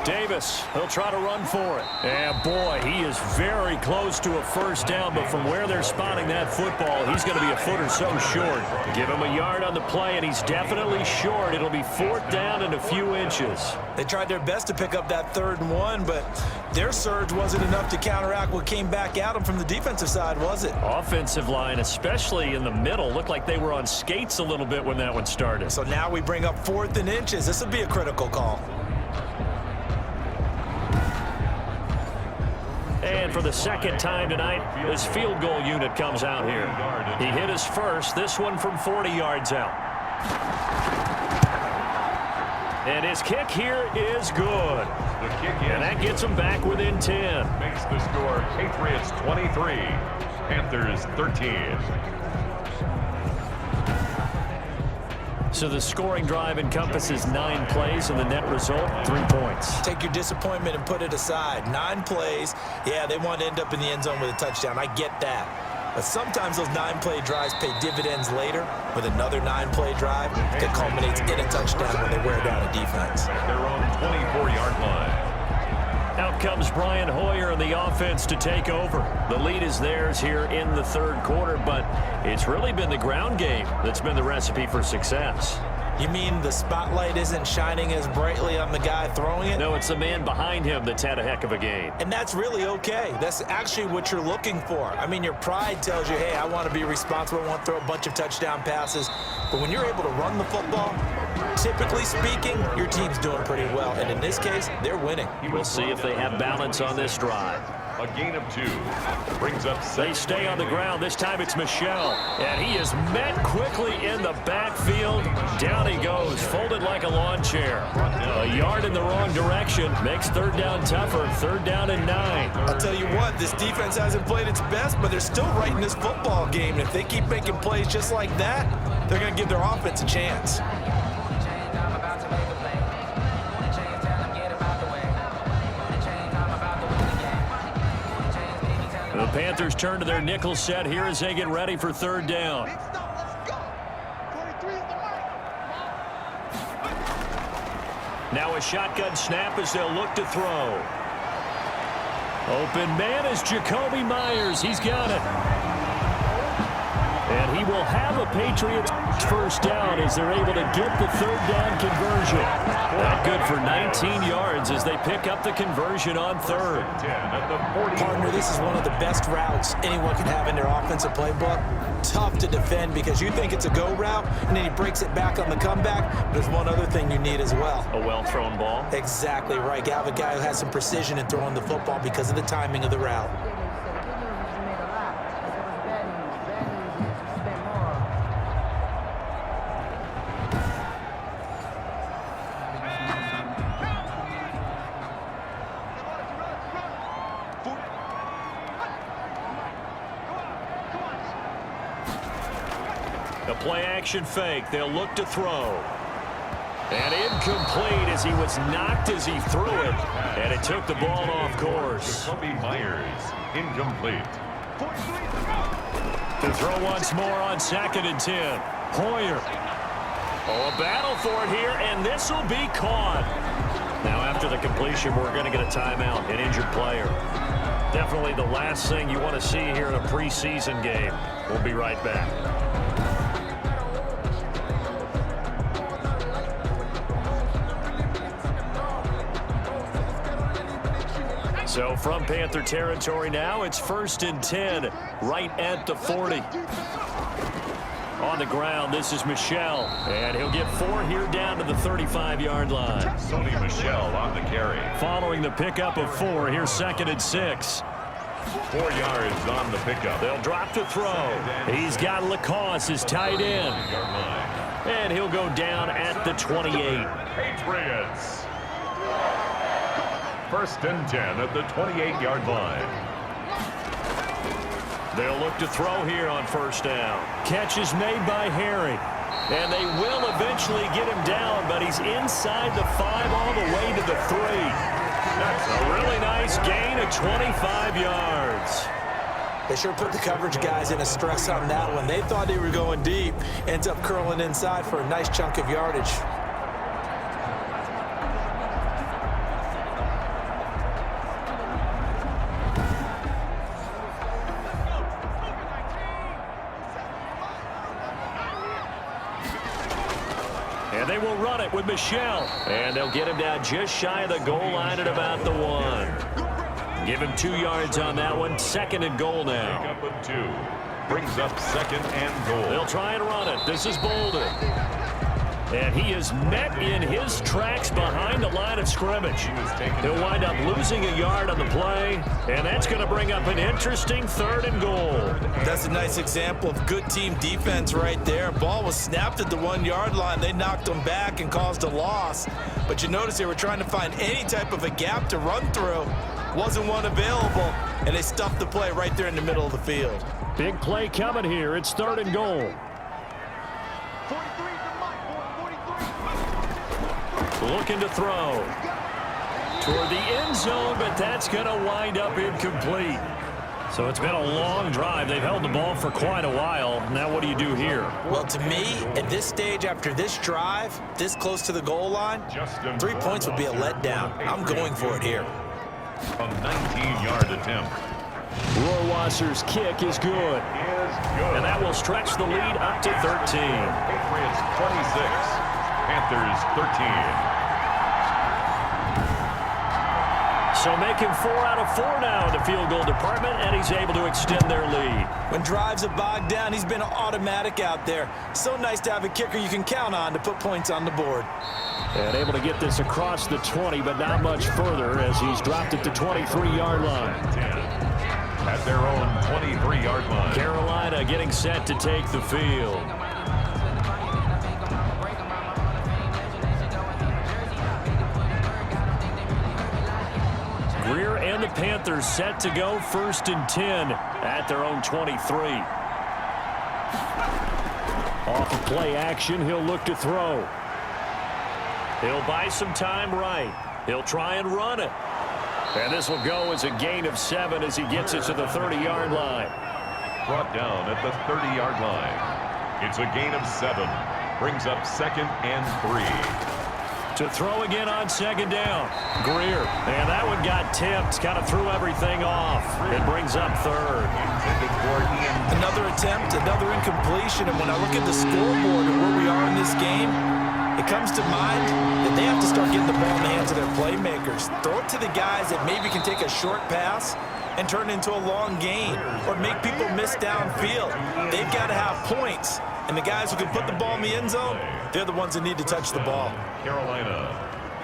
Davis, he'll try to run for it. And boy, he is very close to a 1st down, but from where they're spotting that football, he's going to be a foot or so short. Give him a yard on the play, and he's definitely short. It'll be 4th down and a few inches. They tried their best to pick up that 3rd and 1, but their surge wasn't enough to counteract what came back at them from the defensive side, was it? Offensive line, especially in the middle, looked like they were on skates a little bit when that one started. So now we bring up 4th and inches. This will be a critical call. And for the 2nd time tonight, his field goal unit comes out here. He hit his first, this one from 40 yards out. And his kick here is good. The kick And that gets him back within 10. makes the score Patriots 23, Panthers 13. So the scoring drive encompasses 9 plays, and the net result, 3 points. Take your disappointment and put it aside. 9 plays. Yeah, they want to end up in the end zone with a touchdown. I get that. But sometimes those 9-play drives pay dividends later with another 9-play drive that culminates in a touchdown when they wear down a defense. Their own 24-yard line. Out comes Brian Hoyer in the offense to take over. The lead is theirs here in the 3rd quarter, but it's really been the ground game that's been the recipe for success. You mean the spotlight isn't shining as brightly on the guy throwing it? No, it's the man behind him that's had a heck of a game. And that's really okay. That's actually what you're looking for. I mean, your pride tells you, hey, I want to be responsible. I want to throw a bunch of touchdown passes. But when you're able to run the football, typically speaking, your team's doing pretty well. And in this case, they're winning. We'll see if they have balance on this drive. A gain of 2 brings up 6. They stay on the ground. This time it's Michel. And he is met quickly in the backfield. Down he goes, folded like a lawn chair. A yard in the wrong direction. Makes 3rd down tougher. 3rd down and 9. I'll tell you what, this defense hasn't played its best, but they're still right in this football game. And if they keep making plays just like that, they're going to give their offense a chance. The Panthers turn to their nickel set here as they get ready for 3rd down. Now a shotgun snap as they'll look to throw. Open man is Jacoby Myers. He's got it. And he will have a Patriots first down as they're able to get the third down conversion. Not good for 19 yards as they pick up the conversion on third. Partner, this is one of the best routes anyone can have in their offensive playbook. Tough to defend because you think it's a go route, and then he breaks it back on the comeback. There's one other thing you need as well. A well-thrown ball. Exactly right. You have a guy who has some precision in throwing the football because of the timing of the route. A play-action fake. They'll look to throw. And incomplete as he was knocked as he threw it. And it took the ball off course. Jacoby Myers, incomplete. To throw once more on 2nd and 10. Hoyer. Oh, a battle for it here, and this will be caught. Now, after the completion, we're going to get a timeout, an injured player. Definitely the last thing you want to see here in a preseason game. We'll be right back. So from Panther territory now, it's 1st and 10, right at the 40. On the ground, this is Michel, and he'll get 4 here down to the 35-yard line. Sony Michel on the carry. Following the pickup of 4, here's 2nd and 6. 4 yards on the pickup. They'll drop to throw. He's got Lacoste, his tight end. And he'll go down at the 28. Patriots. 1st and 10 at the 28-yard line. They'll look to throw here on 1st down. Catch is made by Harry. And they will eventually get him down, but he's inside the 5 all the way to the 3. That's a really nice gain of 25 yards. They sure put the coverage guys in a stress on that one. They thought they were going deep. Ends up curling inside for a nice chunk of yardage. And they will run it with Michel. And they'll get him down just shy of the goal line at about the 1. Give him 2 yards on that one. 2nd and goal now. Pick up a 2. Brings up 2nd and goal. They'll try and run it. This is Bolden. And he is met in his tracks behind the line of scrimmage. He'll wind up losing a yard on the play, and that's going to bring up an interesting 3rd and goal. That's a nice example of good team defense right there. Ball was snapped at the 1-yard line. They knocked him back and caused a loss. But you notice they were trying to find any type of a gap to run through. Wasn't one available, and they stuffed the play right there in the middle of the field. Big play coming here. It's 3rd and goal. Looking to throw toward the end zone, but that's going to wind up incomplete. So it's been a long drive. They've held the ball for quite a while. Now what do you do here? Well, to me, at this stage, after this drive, this close to the goal line, 3 points would be a letdown. I'm going for it here. A 19-yard attempt. Rohrwasser's kick is good. And that will stretch the lead up to 13. Patriots 26, Panthers 13. So making 4 out of 4 now in the field goal department, and he's able to extend their lead. When drives are bogged down, he's been automatic out there. So nice to have a kicker you can count on to put points on the board. And able to get this across the 20, but not much further as he's dropped at the 23-yard line. At their own 23-yard line. Carolina getting set to take the field. Greer and the Panthers set to go 1st and 10 at their own 23. Off of play action, he'll look to throw. He'll buy some time right. He'll try and run it. And this will go as a gain of 7 as he gets it to the 30-yard line. Brought down at the 30-yard line. It's a gain of 7. Brings up 2nd and 3. To throw again on second down. Greer. And that one got tipped. Kind of threw everything off. It brings up third. Another attempt, another incompletion. And when I look at the scoreboard and where we are in this game, it comes to mind that they have to start getting the ball in the hands of their playmakers. Throw it to the guys that maybe can take a short pass and turn it into a long gain or make people miss downfield. They've got to have points. And the guys who can put the ball in the end zone, they're the ones that need to touch the ball. Carolina.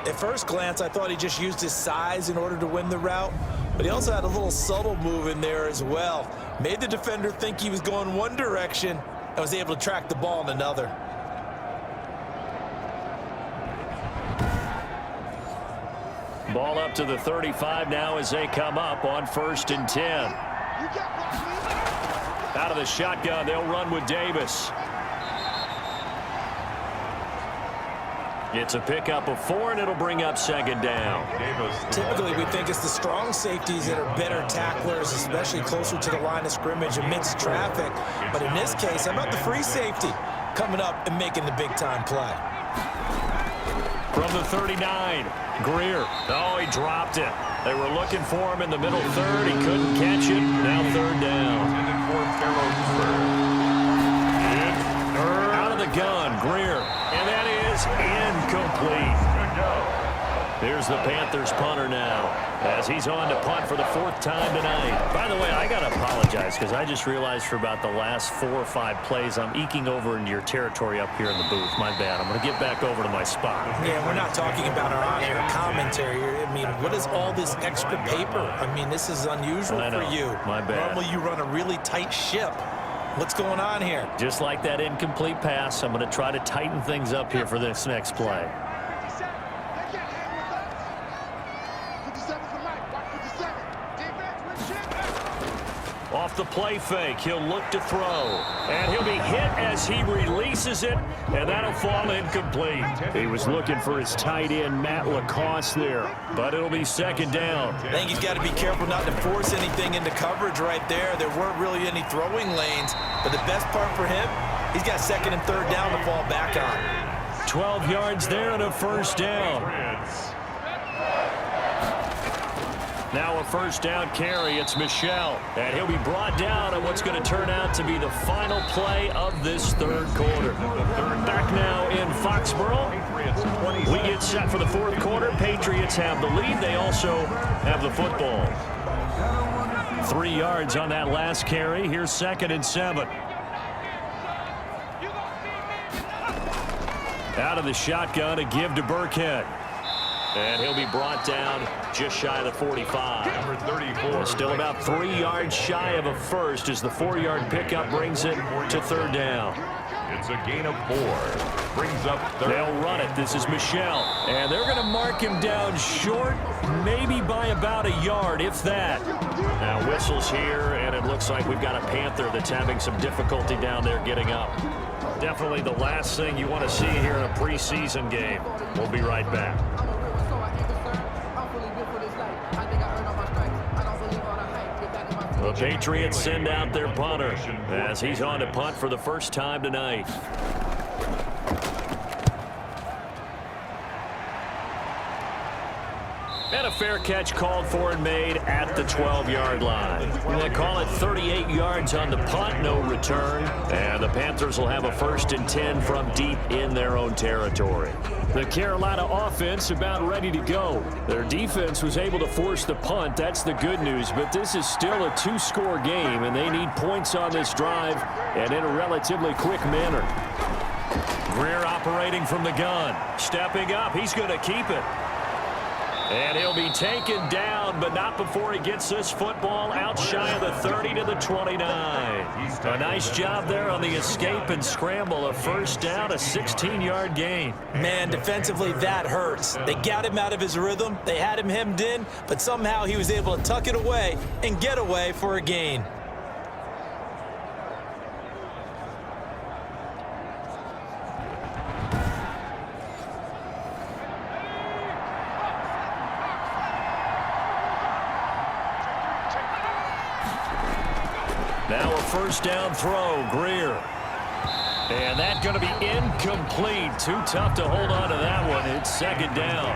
At first glance, I thought he just used his size in order to win the route, but he also had a little subtle move in there as well. Made the defender think he was going one direction and was able to track the ball in another. Ball up to the 35 now as they come up on 1st and 10. Out of the shotgun, they'll run with Davis. It's a pickup of 4, and it'll bring up 2nd down. Typically, we think it's the strong safeties that are better tacklers, especially closer to the line of scrimmage amidst traffic. But in this case, how about the free safety coming up and making the big-time play? From the 39, Greer. Oh, he dropped it. They were looking for him in the middle third. He couldn't catch it. Now 3rd down. Out of the gun, Greer. And that is incomplete. Here's the Panthers punter now as he's on to punt for the 4th time tonight. By the way, I got to apologize because I just realized for about the last 4 or 5 plays I'm eking over into your territory up here in the booth. My bad. I'm going to get back over to my spot. Yeah, we're not talking about our on-air commentary here. I mean, what is all this extra paper? I mean, this is unusual for you. My bad. Normally you run a really tight ship. What's going on here? Just like that incomplete pass, I'm going to try to tighten things up here for this next play. Off the play fake, he'll look to throw. And he'll be hit as he releases it, and that'll fall incomplete. He was looking for his tight end, Matt Lacoste there, but it'll be 2nd down. I think he's got to be careful not to force anything into coverage right there. There weren't really any throwing lanes, but the best part for him, he's got 2nd and 3rd down to fall back on. 12 yards there and a 1st down. Now a 1st down carry. It's Michel. And he'll be brought down on what's going to turn out to be the final play of this 3rd quarter. Back now in Foxborough. We get set for the 4th quarter. Patriots have the lead. They also have the football. 3 yards on that last carry. Here's 2nd and 7. Out of the shotgun, a give to Burkhead. And he'll be brought down just shy of the 45. Number 34. Still about 3 yards shy of a first as the 4-yard pickup brings it to 3rd down. It's a gain of 4. Brings up 3rd. They'll run it. This is Michel. And they're going to mark him down short, maybe by about a yard, if that. Now whistles here, and it looks like we've got a Panther that's having some difficulty down there getting up. Definitely the last thing you want to see here in a preseason game. We'll be right back. The Patriots send out their punter as he's on to punt for the 1st time tonight. And a fair catch called for and made at the 12-yard line. They call it 38 yards on the punt, no return. And the Panthers will have a 1st and 10 from deep in their own territory. The Carolina offense about ready to go. Their defense was able to force the punt. That's the good news. But this is still a 2-score game, and they need points on this drive and in a relatively quick manner. Greer operating from the gun. Stepping up. He's going to keep it. And he'll be taken down, but not before he gets this football out shy of the 30 to the 29. A nice job there on the escape and scramble. A 1st down, a 16-yard gain. Man, defensively, that hurts. They got him out of his rhythm. They had him hemmed in, but somehow he was able to tuck it away and get away for a gain. Now a 1st down throw, Greer. And that's going to be incomplete. Too tough to hold on to that one. It's second down.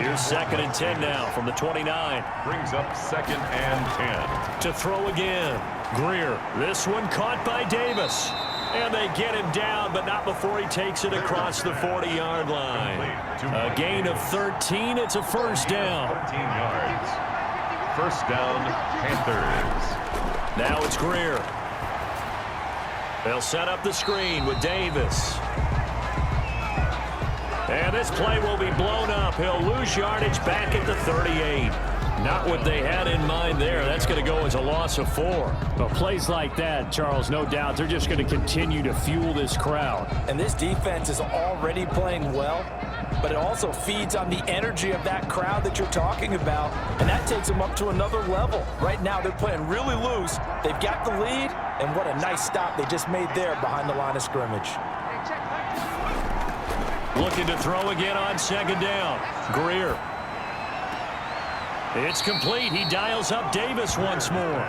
Here's 2nd and 10 now from the 29. Brings up 2nd and 10. To throw again. Greer. This one caught by Davis. And they get him down, but not before he takes it across the 40-yard line. A gain of 13. It's a first down. 13 yards. First down, Panthers. Now it's Greer. They'll set up the screen with Davis. And this play will be blown up. He'll lose yardage back at the 38. Not what they had in mind there. That's going to go as a loss of 4. Well, plays like that, Charles, no doubt, they're just going to continue to fuel this crowd. And this defense is already playing well, but it also feeds on the energy of that crowd that you're talking about, and that takes them up to another level. Right now, they're playing really loose. They've got the lead, and what a nice stop they just made there behind the line of scrimmage. Looking to throw again on 2nd down. Greer. It's complete. He dials up Davis once more.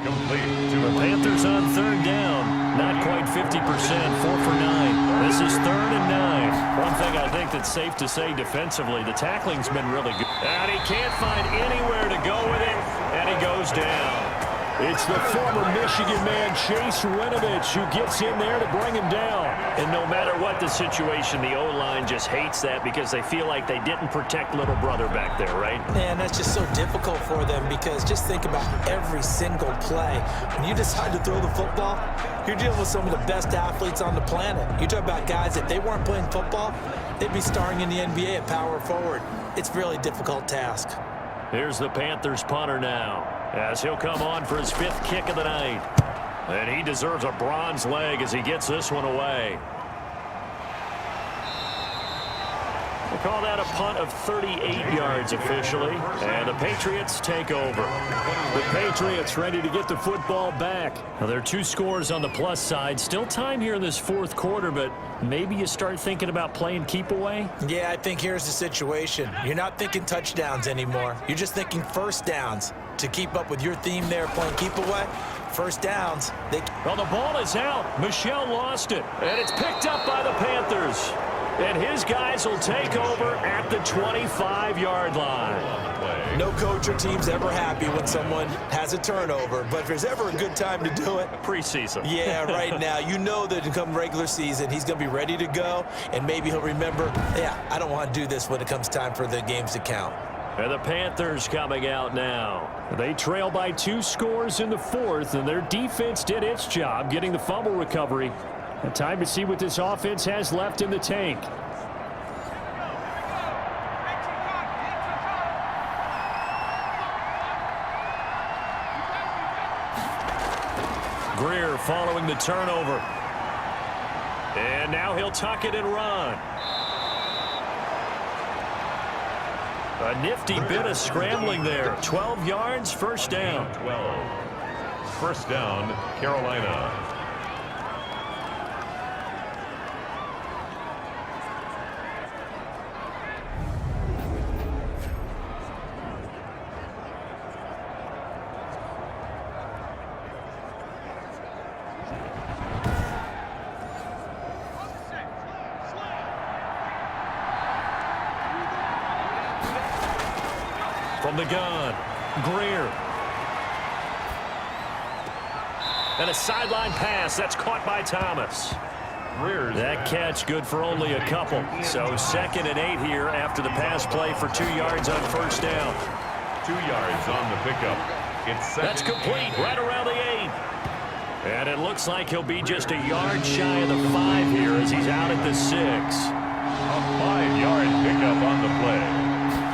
Complete to The Panthers on 3rd down. Not quite 50%. 4 for 9. This is 3rd and 9. One thing I think that's safe to say defensively, the tackling's been really good. And he can't find anywhere to go with it, and he goes down. It's the former Michigan man, Chase Winovich, who gets in there to bring him down. And no matter what the situation, the O-line just hates that because they feel like they didn't protect little brother back there, right? Man, that's just so difficult for them because just think about every single play. When you decide to throw the football, you're dealing with some of the best athletes on the planet. You talk about guys, if they weren't playing football, they'd be starring in the NBA at power forward. It's a really difficult task. Here's the Panthers punter now, as he'll come on for his 5th kick of the night. And he deserves a bronze leg as he gets this one away. We'll call that a punt of 38 yards officially. And the Patriots take over. The Patriots ready to get the football back. Now, there are 2 scores on the plus side. Still time here in this 4th quarter, but maybe you start thinking about playing keep away? Yeah, I think here's the situation. You're not thinking touchdowns anymore. You're just thinking first downs. To keep up with your theme there, playing keep away, first downs. Well, the ball is out. Michel lost it, and it's picked up by the Panthers. And his guys will take over at the 25-yard line. No coach or team's ever happy when someone has a turnover, but if there's ever a good time to do it, Preseason. Yeah, right now. You know that come regular season, he's going to be ready to go, and maybe he'll remember, yeah, I don't want to do this when it comes time for the games to count. And the Panthers coming out now. They trail by 2 scores in the 4th, and their defense did its job getting the fumble recovery. And time to see what this offense has left in the tank. Greer following the turnover. And now he'll tuck it and run. A nifty bit of scrambling there. 12 yards, first down. 12. First down, Carolina. From the gun, Greer. And a sideline pass. That's caught by Thomas. That catch good for only a couple. So 2nd and 8 here after the pass play for 2 yards on first down. 2 yards on the pickup. It's That's complete right around the 8. And it looks like he'll be just a yard shy of the 5 here as he's out at the 6. A 5-yard pickup on the play.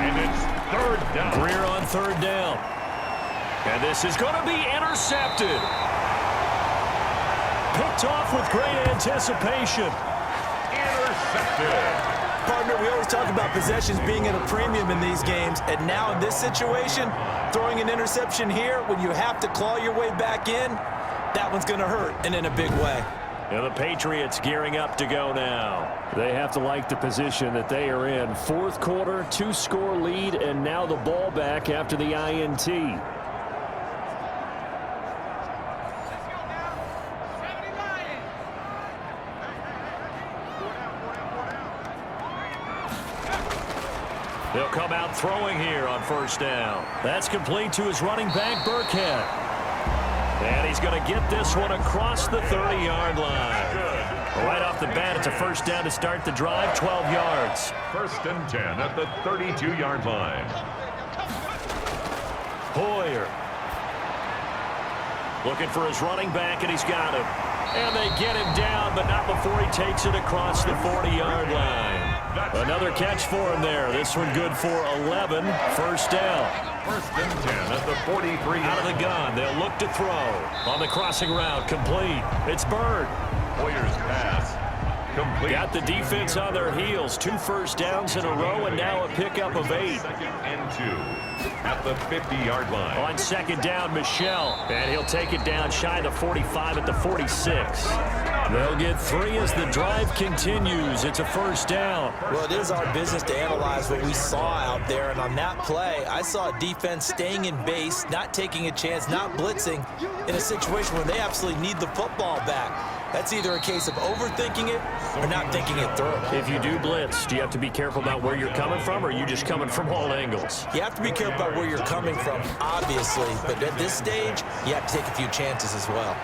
And it's 3rd down. Greer on 3rd down. And this is going to be intercepted. Picked off with great anticipation. Intercepted. Partner, we always talk about possessions being at a premium in these games, and now in this situation, throwing an interception here when you have to claw your way back in, that one's going to hurt, and in a big way. And the Patriots gearing up to go now. They have to like the position that they are in. 4th quarter, 2-score lead, and now the ball back after the INT. They'll come out throwing here on first down. That's complete to his running back, Burkhead. And he's going to get this one across the 30-yard line. Right off the bat, it's a first down to start the drive, 12 yards. First and 10 at the 32-yard line. Hoyer. Looking for his running back, and he's got him. And they get him down, but not before he takes it across the 40-yard line. Another catch for him there. This one good for 11. First down. First and 10 at the 43. Out of the gun. They'll look to throw. On the crossing route, complete. It's Bird. Hoyer's pass. Complete. Got the defense on their heels. 2 first downs in a row, and now a pickup of 8. Second and 2 at the 50-yard line. On second down, Michel. And he'll take it down shy of the 45 at the 46. They'll get 3 as the drive continues. It's a first down. Well, it is our business to analyze what we saw out there. And on that play, I saw a defense staying in base, not taking a chance, not blitzing in a situation where they absolutely need the football back. That's either a case of overthinking it or not thinking it through. If you do blitz, do you have to be careful about where you're coming from, or are you just coming from all angles? You have to be careful about where you're coming from, obviously. But at this stage, you have to take a few chances as well.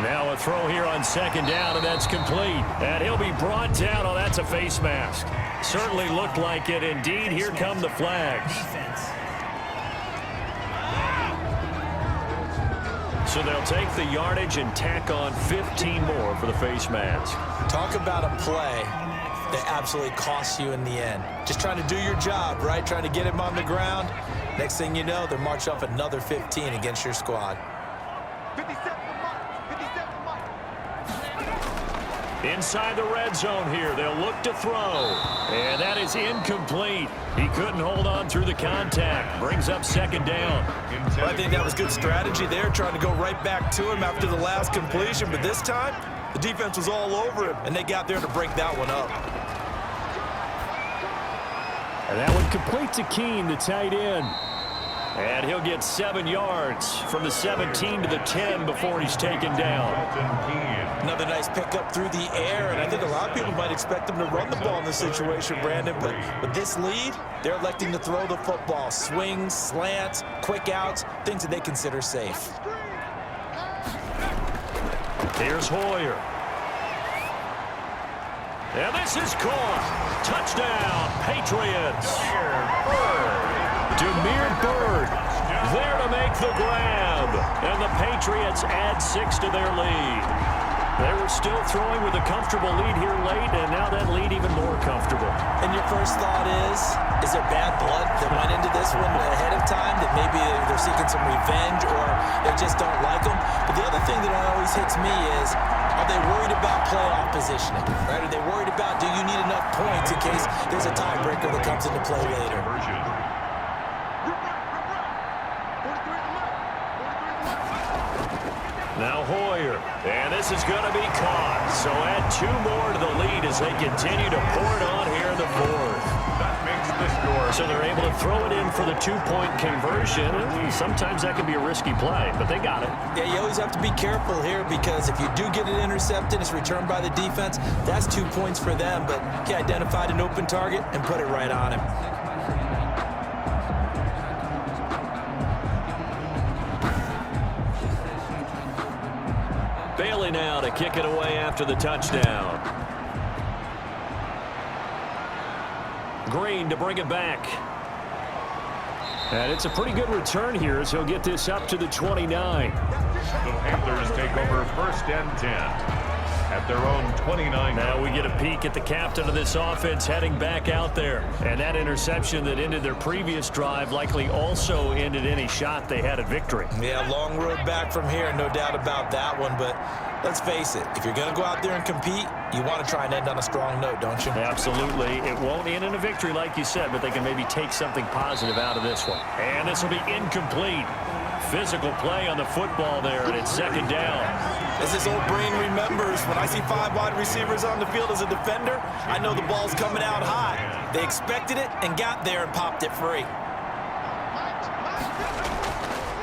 Now a throw here on second down, and that's complete. And he'll be brought down. Oh, that's a face mask. Certainly looked like it. Indeed, here come the flags. So they'll take the yardage and tack on 15 more for the face mask. Talk about a play that absolutely costs you in the end. Just trying to do your job, right? Trying to get him on the ground. Next thing you know, they're march off another 15 against your squad. Inside the red zone here, they'll look to throw. And that is incomplete. He couldn't hold on through the contact. Brings up second down. Well, I think that was good strategy there, trying to go right back to him after the last completion. But this time, the defense was all over him, and they got there to break that one up. And that one complete to Keene, the tight end. And he'll get 7 yards from the 17 to the 10 before he's taken down. Another nice pickup through the air, and I think a lot of people might expect them to run the ball in this situation, Brandon, but with this lead, they're electing to throw the football. Swings, slants, quick outs, things that they consider safe. Here's Hoyer. And this is caught. Touchdown, Patriots. Demir Bird there to make the grab. And the Patriots add 6 to their lead. They were still throwing with a comfortable lead here late, and now that lead even more comfortable. And your first thought is there bad blood that went into this one ahead of time, that maybe they're seeking some revenge or they just don't like them? But the other thing that always hits me is, are they worried about playoff positioning? Right? Are they worried about, do you need enough points in case there's a tiebreaker that comes into play later? Now Hoyer, and this is going to be caught. So add 2 more to the lead as they continue to pour it on here in the 4th. That makes the score. So they're able to throw it in for the 2-point conversion. Sometimes that can be a risky play, but they got it. Yeah, you always have to be careful here, because if you do get it intercepted, it's returned by the defense, that's 2 points for them, but he identified an open target and put it right on him. Bailey now to kick it away after the touchdown. Green to bring it back. And it's a pretty good return here as he'll get this up to the 29. The Panthers take over first and 10 at their own 29. Now we get a peek at the captain of this offense heading back out there. And that interception that ended their previous drive likely also ended any shot they had at victory. Yeah, long road back from here, no doubt about that one. But let's face it, if you're going to go out there and compete, you want to try and end on a strong note, don't you? Absolutely. It won't end in a victory like you said, but they can maybe take something positive out of this one. And this will be incomplete. Physical play on the football there, and it's second down. As this old brain remembers, when I see 5 wide receivers on the field as a defender, I know the ball's coming out high. They expected it and got there and popped it free.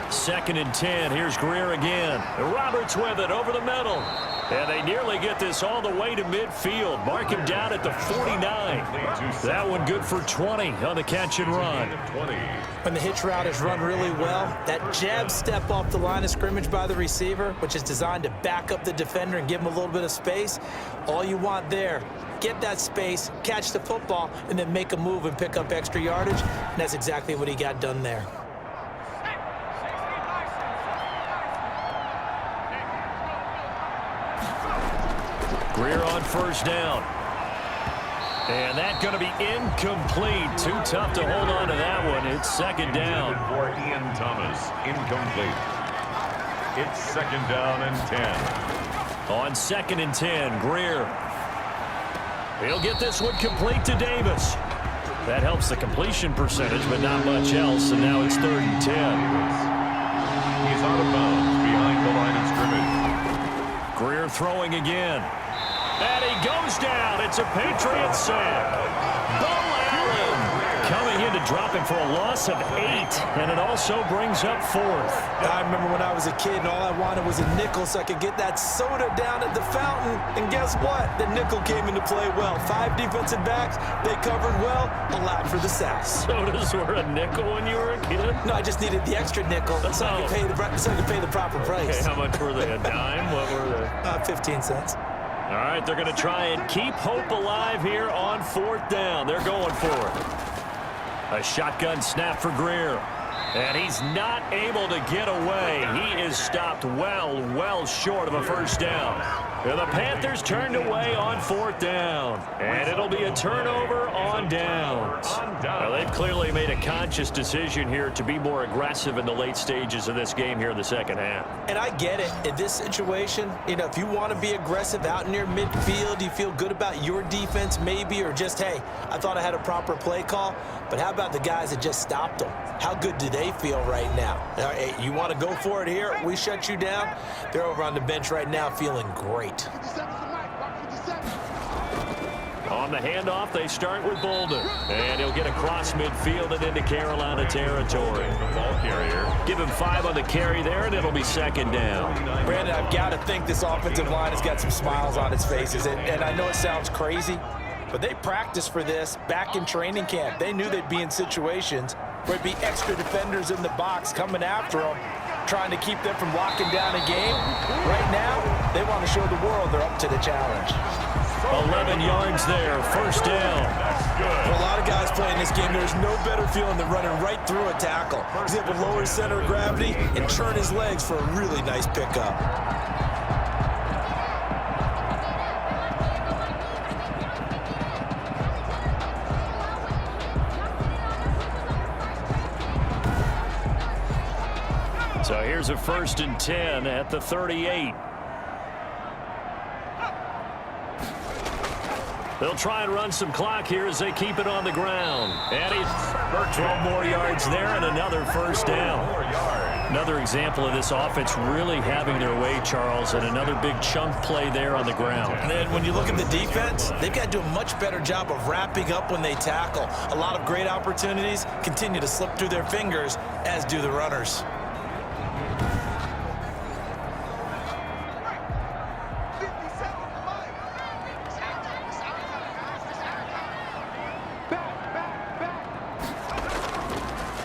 Second and 10. Here's Greer again. Roberts with it over the middle. And they nearly get this all the way to midfield. Mark him down at the 49. That one good for 20 on the catch and run. When the hitch route is run really well, that jab step off the line of scrimmage by the receiver, which is designed to back up the defender and give him a little bit of space, all you want there, get that space, catch the football, and then make a move and pick up extra yardage. And that's exactly what he got done there. Greer on first down. And that's going to be incomplete. Too tough to hold on to that one. It's second down. For Ian Thomas, incomplete. It's second down and 10. On second and 10, Greer. He'll get this one complete to Davis. That helps the completion percentage, but not much else. And now it's third and 10. He's out of bounds behind the line of scrimmage. Greer throwing again. And he goes down. It's a Patriots sack. Bo Allen coming in to drop him for a loss of 8. And it also brings up fourth. I remember when I was a kid and all I wanted was a nickel so I could get that soda down at the fountain. And guess what? The nickel came into play well. 5 defensive backs. They covered well. Allowed for the sack. Sodas were a nickel when you were a kid? No, I just needed the extra nickel so I could pay the proper price. Okay, how much were they? A dime? What were they? 15 cents. All right, they're going to try and keep hope alive here on fourth down. They're going for it. A shotgun snap for Greer. And he's not able to get away. He is stopped well short of a first down. And the Panthers turned away on fourth down. And it'll be a turnover on downs. Well, they've clearly made a conscious decision here to be more aggressive in the late stages of this game here in the second half. And I get it. In this situation, if you want to be aggressive out near midfield, you feel good about your defense maybe, or just, hey, I thought I had a proper play call. But how about the guys that just stopped them? How good do they feel right now? Hey, you want to go for it here? We shut you down. They're over on the bench right now feeling great. On the handoff, they start with Bolden. And he'll get across midfield and into Carolina territory. The ball carrier. Give him 5 on the carry there, and it'll be second down. Brandon, I've got to think this offensive line has got some smiles on its faces. And I know it sounds crazy, but they practiced for this back in training camp. They knew they'd be in situations where it'd be extra defenders in the box coming after them, trying to keep them from locking down a game. Right now, they want to show the world they're up to the challenge. 11 yards there, first down. For a lot of guys playing this game, there's no better feeling than running right through a tackle. He's able to lower his center of gravity and turn his legs for a really nice pickup. So here's a first and 10 at the 38. They'll try and run some clock here as they keep it on the ground. And he's 12 more yards there and another first down. Another example of this offense really having their way, Charles, and another big chunk play there on the ground. And then when you look at the defense, they've got to do a much better job of wrapping up when they tackle. A lot of great opportunities continue to slip through their fingers, as do the runners.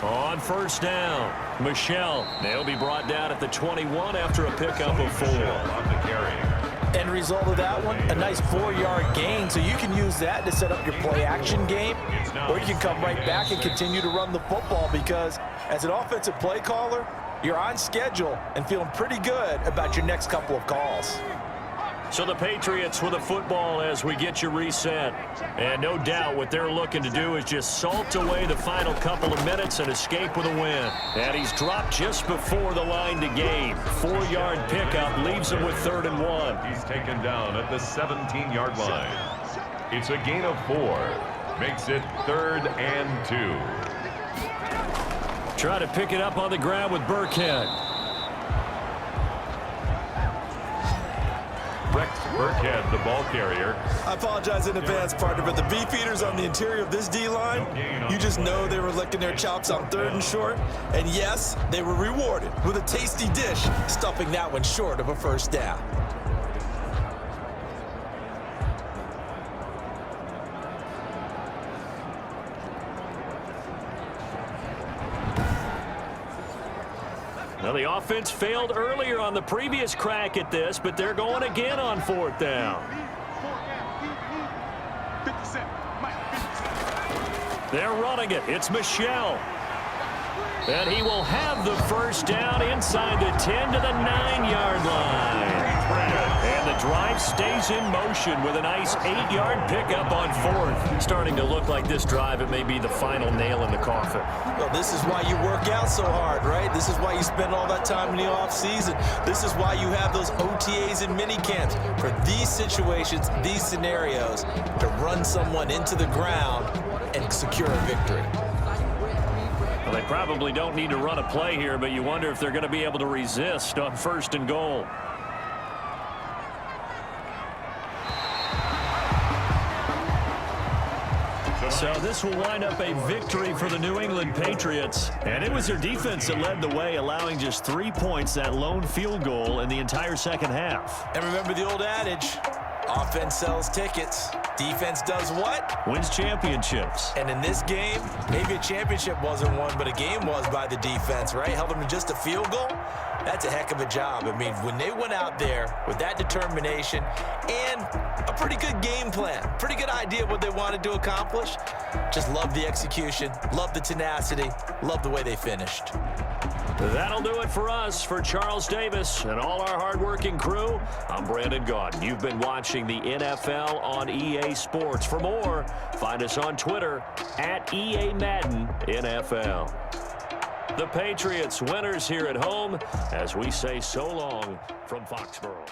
On first down, Michelle. They'll be brought down at the 21 after a pickup of 4. On the carry. End result of that one, a nice 4-yard gain, so you can use that to set up your play-action game, or you can come right back and continue to run the football, because as an offensive play caller, you're on schedule and feeling pretty good about your next couple of calls. So the Patriots with a football as we get you reset. And no doubt what they're looking to do is just salt away the final couple of minutes and escape with a win. And he's dropped just before the line to gain. 4-yard pickup leaves him with 3rd and 1. He's taken down at the 17-yard line. It's a gain of 4. Makes it 3rd and 2. Try to pick it up on the ground with Burkhead. Burkhead, the ball carrier. I apologize in advance, partner, but the beefeaters on the interior of this D-line, you just know they were licking their chops on 3rd and short. And yes, they were rewarded with a tasty dish, stuffing that one short of a first down. Well, the offense failed earlier on the previous crack at this, but they're going again on 4th down. They're running it. It's Michel. And he will have the first down inside the 10 to the 9-yard line. And the drive stays in motion with a nice 8-yard pickup on 4th. Starting to look like this drive, it may be the final nail in the coffin. Well, this is why you work out so hard, right? This is why you spend all that time in the offseason. This is why you have those OTAs and mini camps. For these situations, these scenarios, to run someone into the ground and secure a victory. Well, they probably don't need to run a play here, but you wonder if they're going to be able to resist on 1st and goal. So this will wind up a victory for the New England Patriots. And it was their defense that led the way, allowing just 3 points, that lone field goal in the entire second half. And remember the old adage, offense sells tickets. Defense does what? Wins championships. And in this game, maybe a championship wasn't won, but a game was by the defense, right? Held them to just a field goal. That's a heck of a job. I mean, when they went out there with that determination and a pretty good game plan, pretty good idea of what they wanted to accomplish, just love the execution, love the tenacity, love the way they finished. That'll do it for us. For Charles Davis and all our hardworking crew, I'm Brandon Gaudin. You've been watching the NFL on EA Sports. For more, find us on Twitter at EA Madden NFL. The Patriots winners here at home as we say so long from Foxborough.